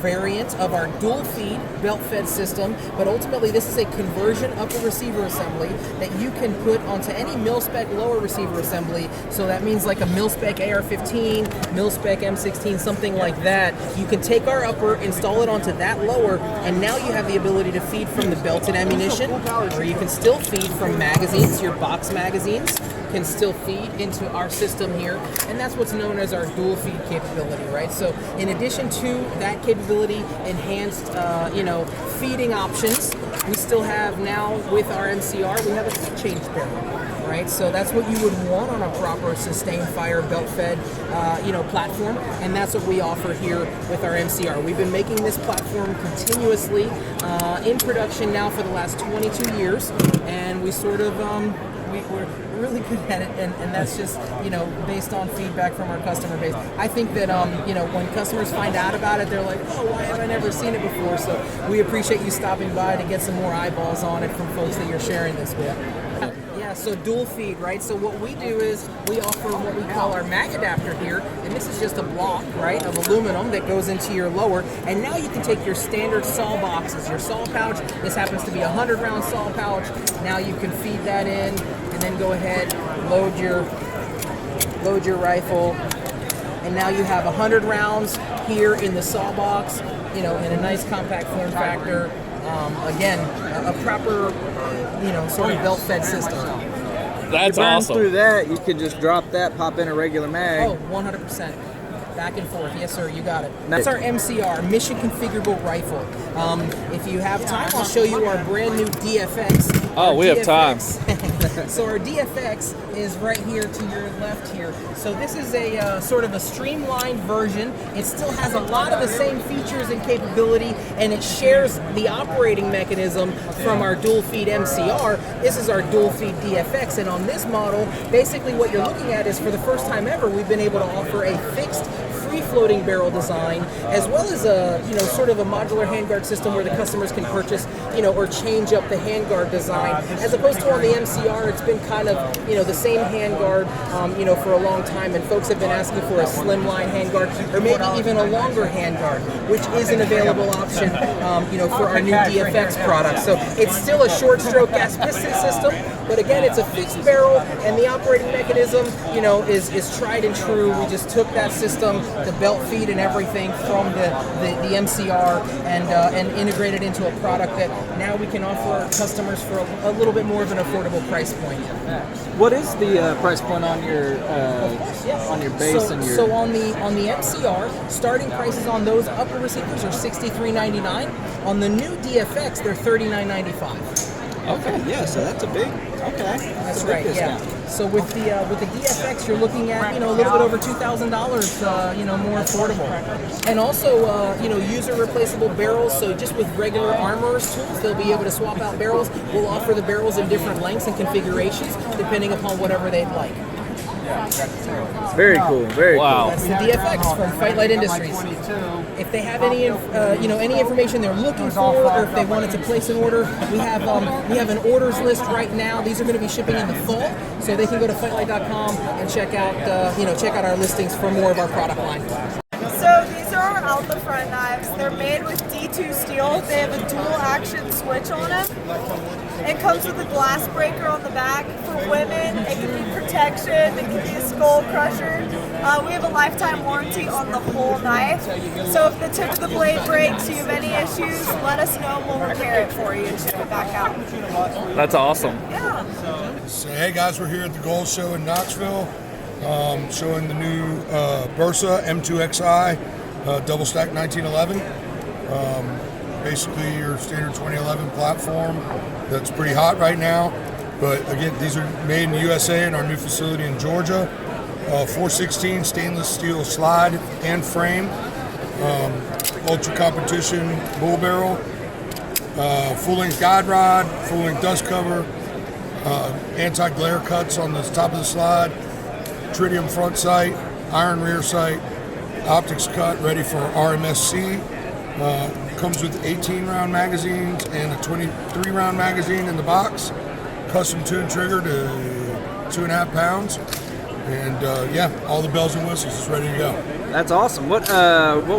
variant of our dual-feed belt-fed system, but ultimately this is a conversion upper receiver assembly that you can put onto any mil-spec lower receiver assembly. So that means like a mil-spec AR-15, mil-spec M16, something like that. You can take our upper, install it onto that lower, and now you have the ability to feed from the belted ammunition, or you can still feed from magazines. Your box magazines can still feed into our system here, and that's what's known as our dual feed capability, right? So in addition to that capability, enhanced feeding options, we still have now with our MCR, we have a heat change barrel, right? So that's what you would want on a proper sustained fire belt-fed platform, and that's what we offer here with our MCR. We've been making this platform continuously in production now for the last 22 years, and we sort of we're really good at it, and that's just based on feedback from our customer base. I think that when customers find out about it, they're like, oh, why have I never seen it before? So we appreciate you stopping by to get some more eyeballs on it from folks that you're sharing this with. Yeah, so dual feed, right? So what we do is we offer what we call our mag adapter here, and this is just a block, right, of aluminum that goes into your lower, and now you can take your standard saw boxes, your saw pouch. This happens to be a 100-round saw pouch. Now you can feed that in, and then go ahead, load your rifle, and now you have 100 rounds here in the saw box, in a nice compact form factor. Again, a proper, sort of belt-fed system. That's you burn awesome. Through that, you can just drop that, pop in a regular mag. Oh, 100%. Back and forth. Yes, sir, you got it. That's our MCR, Mission Configurable Rifle. If you have time, I'll show you our brand new DFX. Oh, we have time. So our DFX is right here to your left here. So this is a sort of a streamlined version. It still has a lot of the same features and capability, and it shares the operating mechanism from our dual feed MCR. This is our dual feed DFX, and on this model, basically what you're looking at is for the first time ever, we've been able to offer a fixed free-floating barrel design, as well as a sort of a modular handguard system where the customers can purchase or change up the handguard design, as opposed to on the MCR. It's been kind of the same handguard for a long time, and folks have been asking for a slimline handguard or maybe even a longer handguard, which is an available option for our new DFX product. So it's still a short stroke gas piston system, but again, it's a fixed barrel, and the operating mechanism is tried and true. We just took that system, the belt feed and everything from the MCR and integrated into a product that now we can offer our customers for a little bit more of an affordable price point. What is the price point on your base and your? So on the MCR, starting prices on those upper receivers are $63.99. On the new DFX, they're $39.95. Okay, yeah, so that's a big. Okay, that's right. Yeah. So with the DFX, you're looking at, a little bit over $2,000, more affordable. And also, user replaceable barrels. So just with regular armorers tools, they'll be able to swap out barrels. We'll offer the barrels in different lengths and configurations, depending upon whatever they'd like. Very cool. Very cool. That's the DFX from FightLite Industries. If they have any, any information they're looking for, or if they wanted to place an order, we have an orders list right now. These are going to be shipping in the fall, so they can go to FightLite.com and check out, check out our listings for more of our product line. So these are our out the front knives. They're made with D2 steel. They have a dual action switch on them. It comes with a glass breaker on the back. For women, it can be protection, it can be a skull crusher. We have a lifetime warranty on the whole knife. So if the tip of the blade breaks, you have any issues, let us know and we'll repair it for you and ship it back out. That's awesome. Yeah. So, hey guys, we're here at the Gold Show in Knoxville, showing the new Bersa M2XI double stack 1911. Basically your standard 2011 platform that's pretty hot right now. But again, these are made in the USA in our new facility in Georgia. 416 stainless steel slide and frame, ultra competition bull barrel, full-length guide rod, full-length dust cover, anti-glare cuts on the top of the slide, tritium front sight, iron rear sight, optics cut ready for RMSC. Comes with 18-round magazines and a 23-round magazine in the box. Custom tuned trigger to 2.5 pounds. And all the bells and whistles is ready to go. That's awesome. What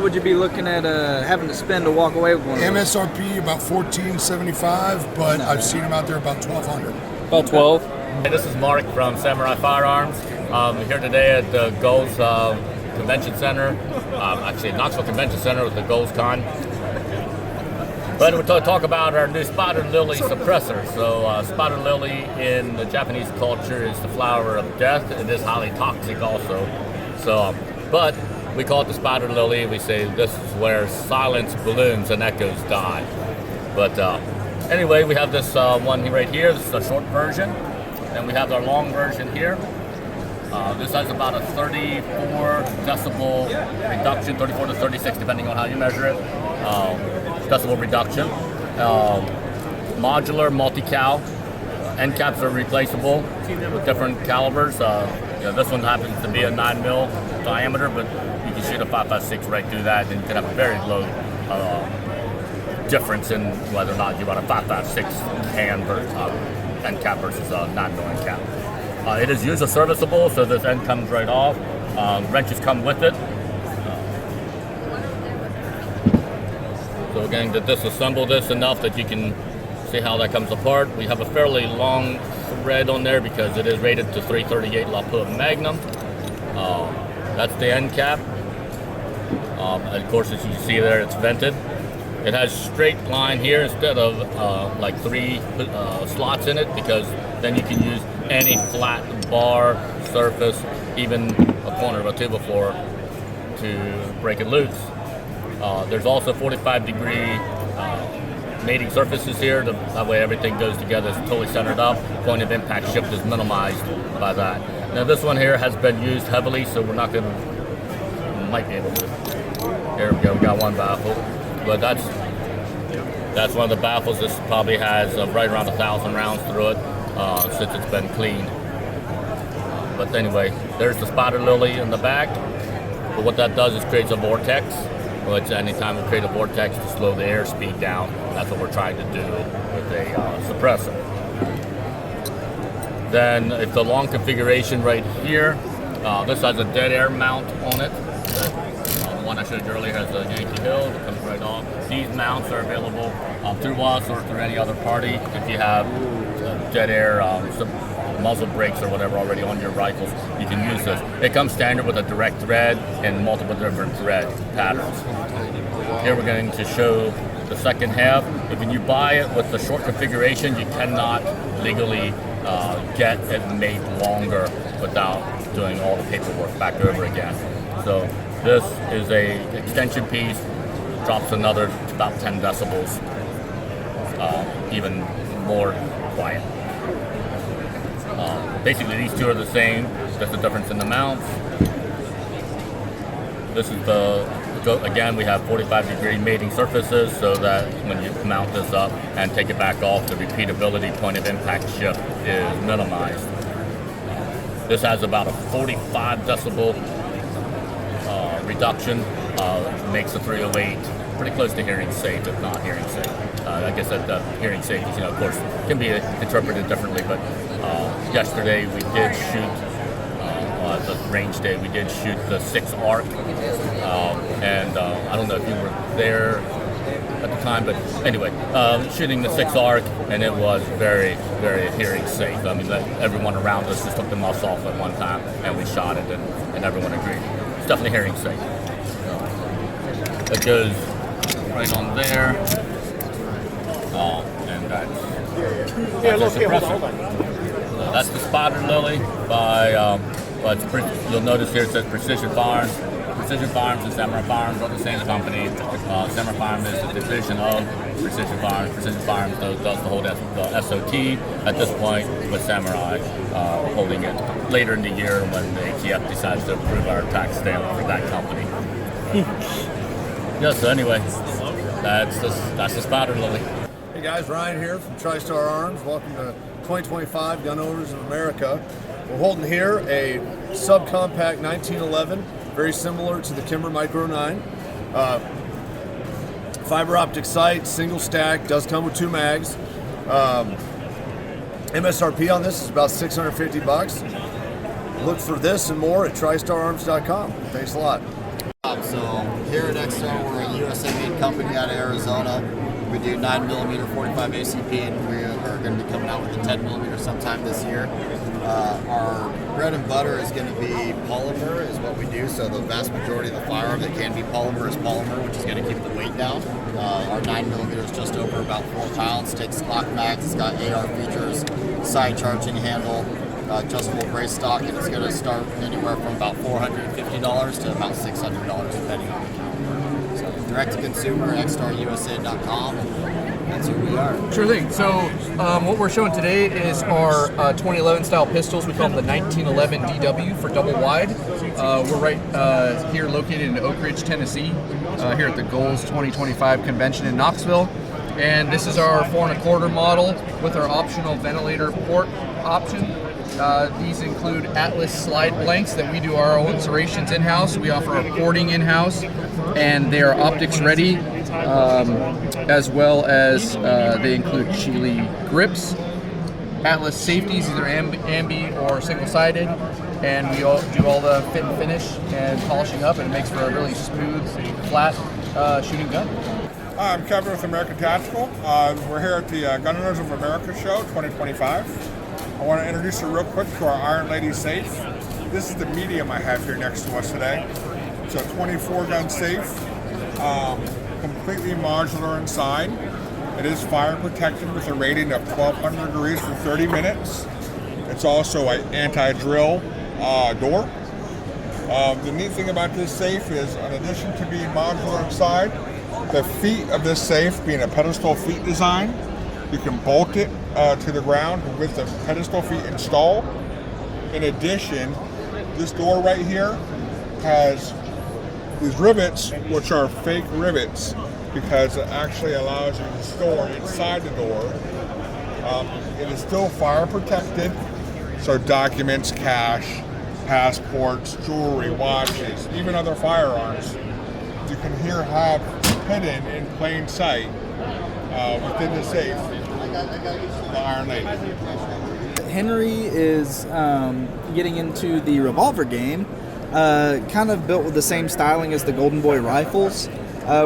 would you be looking at having to spend to walk away with one of those? MSRP about $14.75, but I've seen them out there about $1,200. About 12. Hey, this is Mark from Samurai Firearms. I'm here today at the Goals Convention Center. Actually, Knoxville Convention Center with the Goals Con. But we're going to talk about our new Spider Lily suppressor. So Spider Lily in the Japanese culture is the flower of death. It is highly toxic also. So, but we call it the Spider Lily. We say this is where silence balloons and echoes die. But anyway, we have this one right here. This is a short version. And we have our long version here. This has about a 34 decibel reduction, 34 to 36 depending on how you measure it. Decibel reduction. Modular, multi-cal. End caps are replaceable with different calibers. This one happens to be a 9mm diameter, but you can shoot a 5.56 right through that, and you can have a very low difference in whether or not you want a 5.56 can end cap versus a 9mm end cap. It is user serviceable, so this end comes right off. Wrenches come with it. So we're going to disassemble this enough that you can see how that comes apart. We have a fairly long thread on there because it is rated to 338 LaPointe Magnum. That's the end cap. Of course, as you see there, it's vented. It has straight line here instead of like 3 slots in it, because then you can use any flat bar, surface, even a corner of a 2x4 to break it loose. There's also 45-degree mating surfaces here. That way everything goes together, it's totally centered up. Point of impact shift is minimized by that. Now this one here has been used heavily, so we're not going to, might be able to. Here we go, we got one baffle. But that's one of the baffles. This probably has right around 1,000 rounds through it since it's been cleaned. But anyway, there's the Spider Lily in the back. But what that does is creates a vortex. Which anytime we create a vortex to slow the airspeed down, that's what we're trying to do with a suppressor. Then it's the long configuration right here. This has a dead air mount on it. The one I showed you earlier has a Yankee Hill that comes right off. These mounts are available through us or through any other party. If you have dead air muzzle brakes or whatever already on your rifles, you can use this. It comes standard with a direct thread and multiple different thread patterns. Here we're going to show the second half. If you buy it with the short configuration, you cannot legally get it made longer without doing all the paperwork back over again. So this is a extension piece, drops another about 10 decibels, even more quiet. Basically, these two are the same. There's a difference in the mounts. This is again, we have 45-degree mating surfaces so that when you mount this up and take it back off, the repeatability point of impact shift is minimized. This has about a 45 decibel reduction, makes the 308 pretty close to hearing safe, if not hearing safe. I guess that the hearing safe, of course, can be interpreted differently, but yesterday we did shoot, the range day, we did shoot the 6 arc, and I don't know if you were there at the time, but anyway, shooting the 6 arc, and it was very, very hearing safe. I mean, everyone around us just took the muffs off at one time, and we shot it, and everyone agreed. It's definitely hearing safe. It goes right on there, and that's a suppressor. That's the Spider Lilly by, you'll notice here it says Precision Firearms. Precision Firearms and Samurai Firearms are the same company. Samurai Firearms is a division of Precision Firearms. Precision Firearms does the whole the SOT at this point, with Samurai holding it later in the year when the ATF decides to approve our tax stamp for that company. Yeah, so anyway, that's the Spider Lilly. Hey guys, Ryan here from TriStar Arms. Welcome to 2025 Gun Owners in America. We're holding here a subcompact 1911, very similar to the Kimber Micro 9. Fiber optic sight, single stack, does come with 2 mags. MSRP on this is about $650. Look for this and more at TriStarArms.com. Thanks a lot. So here at XTAR, we're a USA-made company out of Arizona. We do 9mm 45 ACP, and we are going to be coming out with a 10mm sometime this year. Our bread and butter is going to be polymer, is what we do. So the vast majority of the firearm that can be polymer is polymer, which is going to keep the weight down. Our 9mm is just over about 4 pounds. Takes clock mags. It's got AR features, side charging handle, adjustable brace stock, and it's going to start anywhere from about $450 to about $600 depending on the caliber. So direct to consumer, xtarusa.com. That's who we are. Sure thing. So what we're showing today is our 2011 style pistols. We call them the 1911 DW for double wide. We're right here located in Oak Ridge, Tennessee, here at the Goals 2025 convention in Knoxville. And this is our 4 1/4 model with our optional ventilator port option. These include Atlas slide blanks that we do our own serrations in-house. We offer our porting in-house, and they are optics ready, as well as they include Chile grips, Atlas safeties, either ambi or single-sided, and we all do all the fit and finish and polishing up, and it makes for a really smooth, flat shooting gun. I'm Kevin with American Tactical. We're here at the Gun Owners of America Show 2025. I want to introduce you real quick to our Iron Lady safe. This is the medium I have here next to us today. It's a 24-gun safe, completely modular inside. It is fire protected with a rating of 1200 degrees for 30 minutes. It's also an anti-drill door. The neat thing about this safe is, in addition to being modular inside, the feet of this safe being a pedestal feet design, you can bolt it to the ground with the pedestal feet installed. In addition, this door right here has these rivets, which are fake rivets, because it actually allows you to store inside the door. It is still fire protected, so documents, cash, passports, jewelry, watches, even other firearms, you can here have hidden in plain sight within the safe. The Iron Lady. Henry is getting into the revolver game, kind of built with the same styling as the Golden Boy rifles,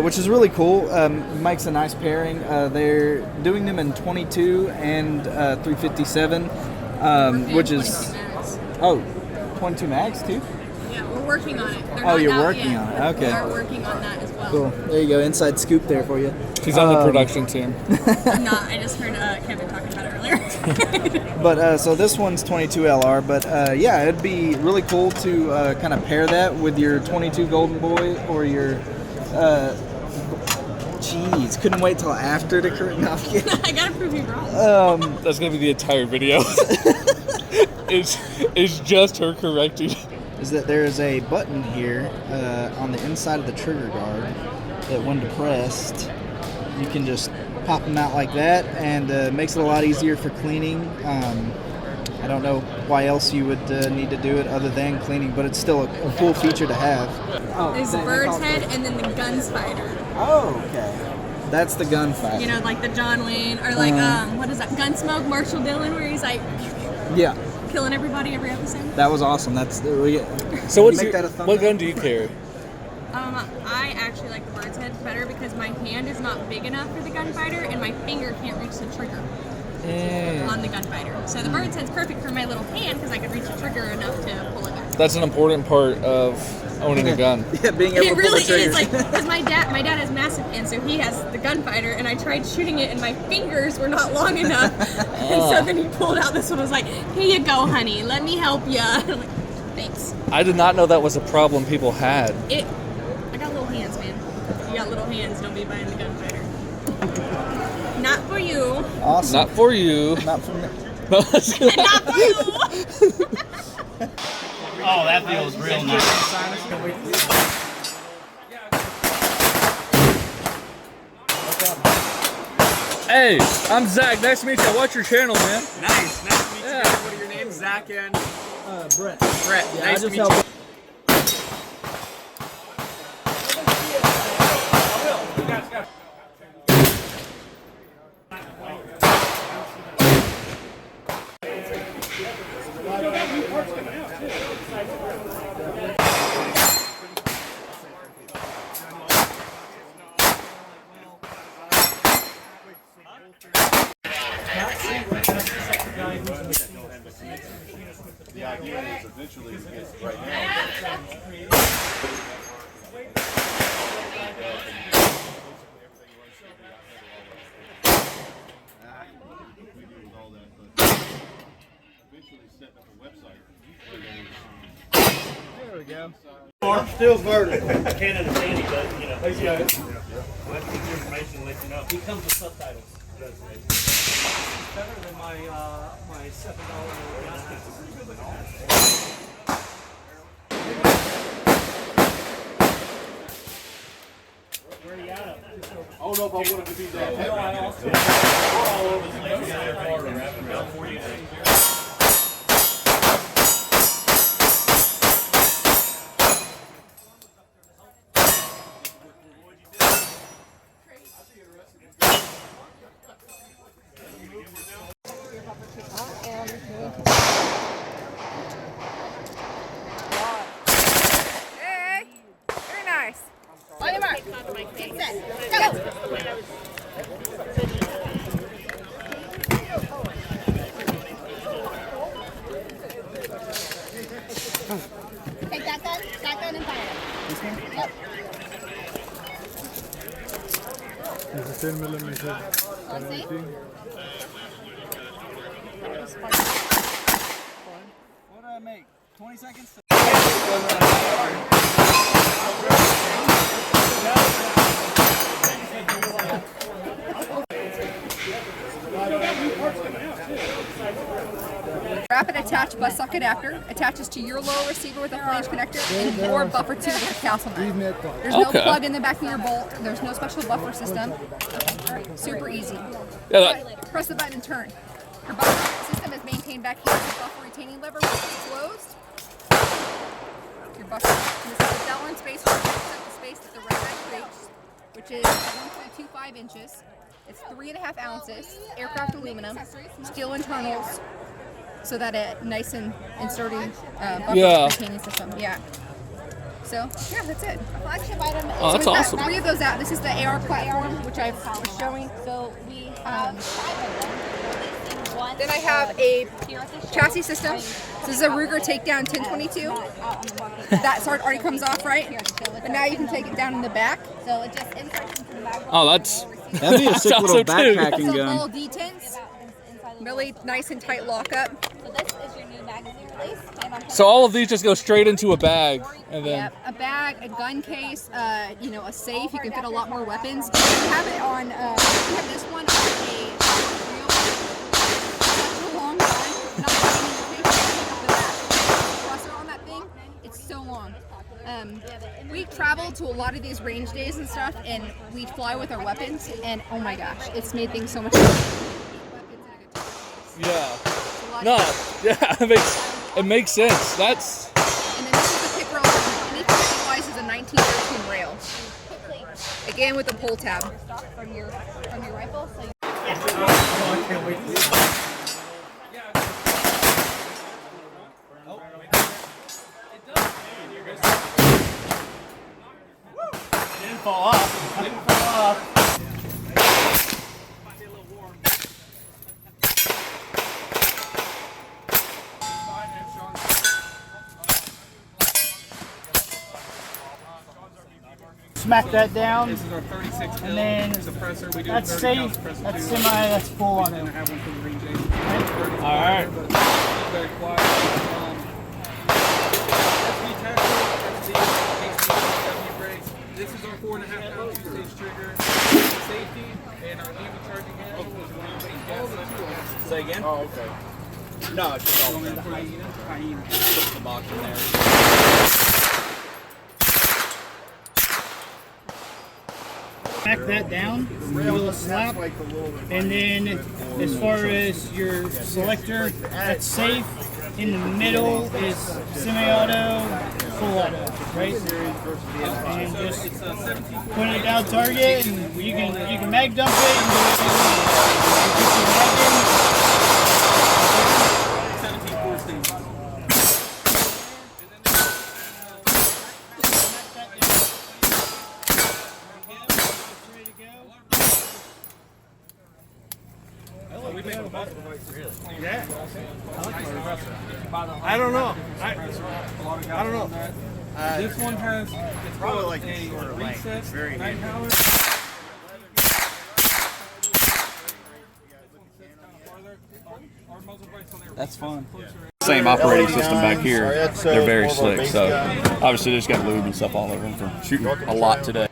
which is really cool. Makes a nice pairing. They're doing them in 22 and 357, which is 22 mags too. Yeah, we're working on it. They're Oh, not you're out working yet. on it. Okay. We are working on that as well. Cool. There you go. Inside scoop there for you. She's on the production team. I'm not. I just heard Kevin talking about it earlier. But so this one's 22 LR, but yeah, it'd be really cool to kind of pair that with your 22 Golden Boy or your. Jeez, couldn't wait till after the curtain. No, I gotta prove you wrong. That's gonna be the entire video. is just her correcting. Is that there is a button here on the inside of the trigger guard that when depressed, you can just pop them out like that, and makes it a lot easier for cleaning. I don't know why else you would need to do it other than cleaning, but it's still a cool feature to have. There's a bird's head and then the gunfighter. Oh, okay. That's the gunfighter. You know, like the John Wayne, or like, what is that, Gunsmoke, Marshall Dillon, where he's like Yeah. killing everybody every episode. That was awesome. That's So what gun do you carry? I actually like the bird's head better because my hand is not big enough for the gunfighter and my finger can't reach the trigger on the gunfighter. So the bird's head's perfect for my little hand because I can reach the trigger enough to pull it back. That's an important part of owning a gun. Yeah, being able It to pull really the trigger. is, like, because my dad has massive hands, so he has the gunfighter, and I tried shooting it, and my fingers were not long enough, and so then he pulled out this one, was like, here you go, honey, let me help you. I'm like, thanks. I did not know that was a problem people had. I got little hands, man. You got little hands, don't be buying the gunfighter. Not for you. Awesome. Not for you. Not for me. Not for you. Oh, that feels real nice. Hey, I'm Zach. Nice to meet you. I watch your channel, man. Nice to meet you guys. What are your names? Zach and? Brett. Brett. Yeah, Nice to meet you. The idea is eventually to get right now. There we go. I'm still burning. I can't understand it, but you know. I'll have to get your information and let you know. He comes with subtitles. Better than my my $7 Where are you at? I don't know if I wanted to be that. No, I also all over the place. About 40 days. Hey, very nice. On your mark. Get set. Go. Take that gun and fire it. This one? Yep. It's a 10 millimeter. Let's see. What did I make? 20 seconds? Rapid attach bus socket adapter attaches to your lower receiver with a flange connector and or buffer tube with a castle knife. There's no plug in the back of your bolt. There's no special buffer system. Super easy. Press the button and turn. Your buffer system is maintained back here with the buffer retaining lever which is closed. Your buffer. This is the Delrin space for the space that the red eye creates, which is 1.25 inches. It's 3.5 ounces, aircraft aluminum, steel internals, so that it nice and sturdy buffer retaining system. Yeah. So yeah, that's it. Flagship item. Oh, that's awesome. 3 of those out. This is the AR platform, which I was showing. So we then I have a chassis system. So this is a Ruger Takedown 1022. That already comes off, right? But now you can take it down in the back. So it just inserts into the back. Oh, that'd be a sick little backpacking gun. Little detents. Really nice and tight lockup. So this is your new magazine release. So all of these just go straight into a bag, and then. Yep, a bag, a gun case, a safe. You can fit a lot more weapons. We have it on. We have this one on a real long gun. Not to a lot of these range days and stuff, and we fly with our weapons, and oh my gosh, it's made things so much better. Yeah. No, yeah, it makes sense. That's. And then this is the pick rail. Wise is a 1913 rail. Again with the pull tab from your rifle. So I can't wait. Didn't fall off. Didn't fall off. Smack that down. This is our 36 and then suppressor. We do that's safe. That's semi. That's full on it. I have one for the range days. All right. Very quiet. SV tackle, SV, HW brakes. This is our 4.5 pound two-stage trigger. Safety and our EV charging handle is one of the gas. Say again? Oh, okay. No, it's just all the hyena. Put the box in there. Back that down, a little slap, and then as far as your selector, that's safe. In the middle is semi-auto, full auto, right? And just put it down target, and you can mag dump it. And Yeah. I don't know. I don't know. This one has it's probably like a shorter length. Very night power. That's fun. Same operating system back here. They're very slick, so obviously they just got lube and stuff all over them for shooting a lot today.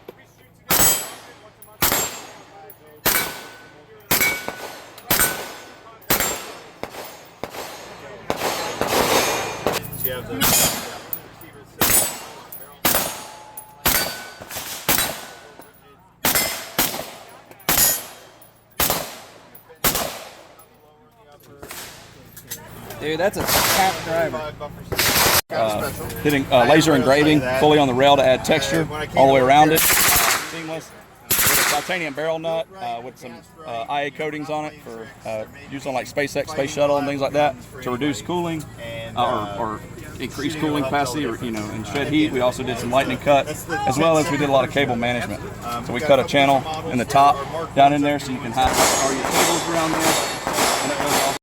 Dude, that's a tap driver. Hitting laser engraving fully on the rail to add texture all the way around it. Seamless. With a titanium barrel nut with some IA coatings on it for use on like SpaceX, Space Shuttle, and things like that to reduce cooling or increase cooling capacity, or and shed heat. We also did some lightning cut, as well as we did a lot of cable management. So we cut a channel in the top down in there, so you can have all your cables around there.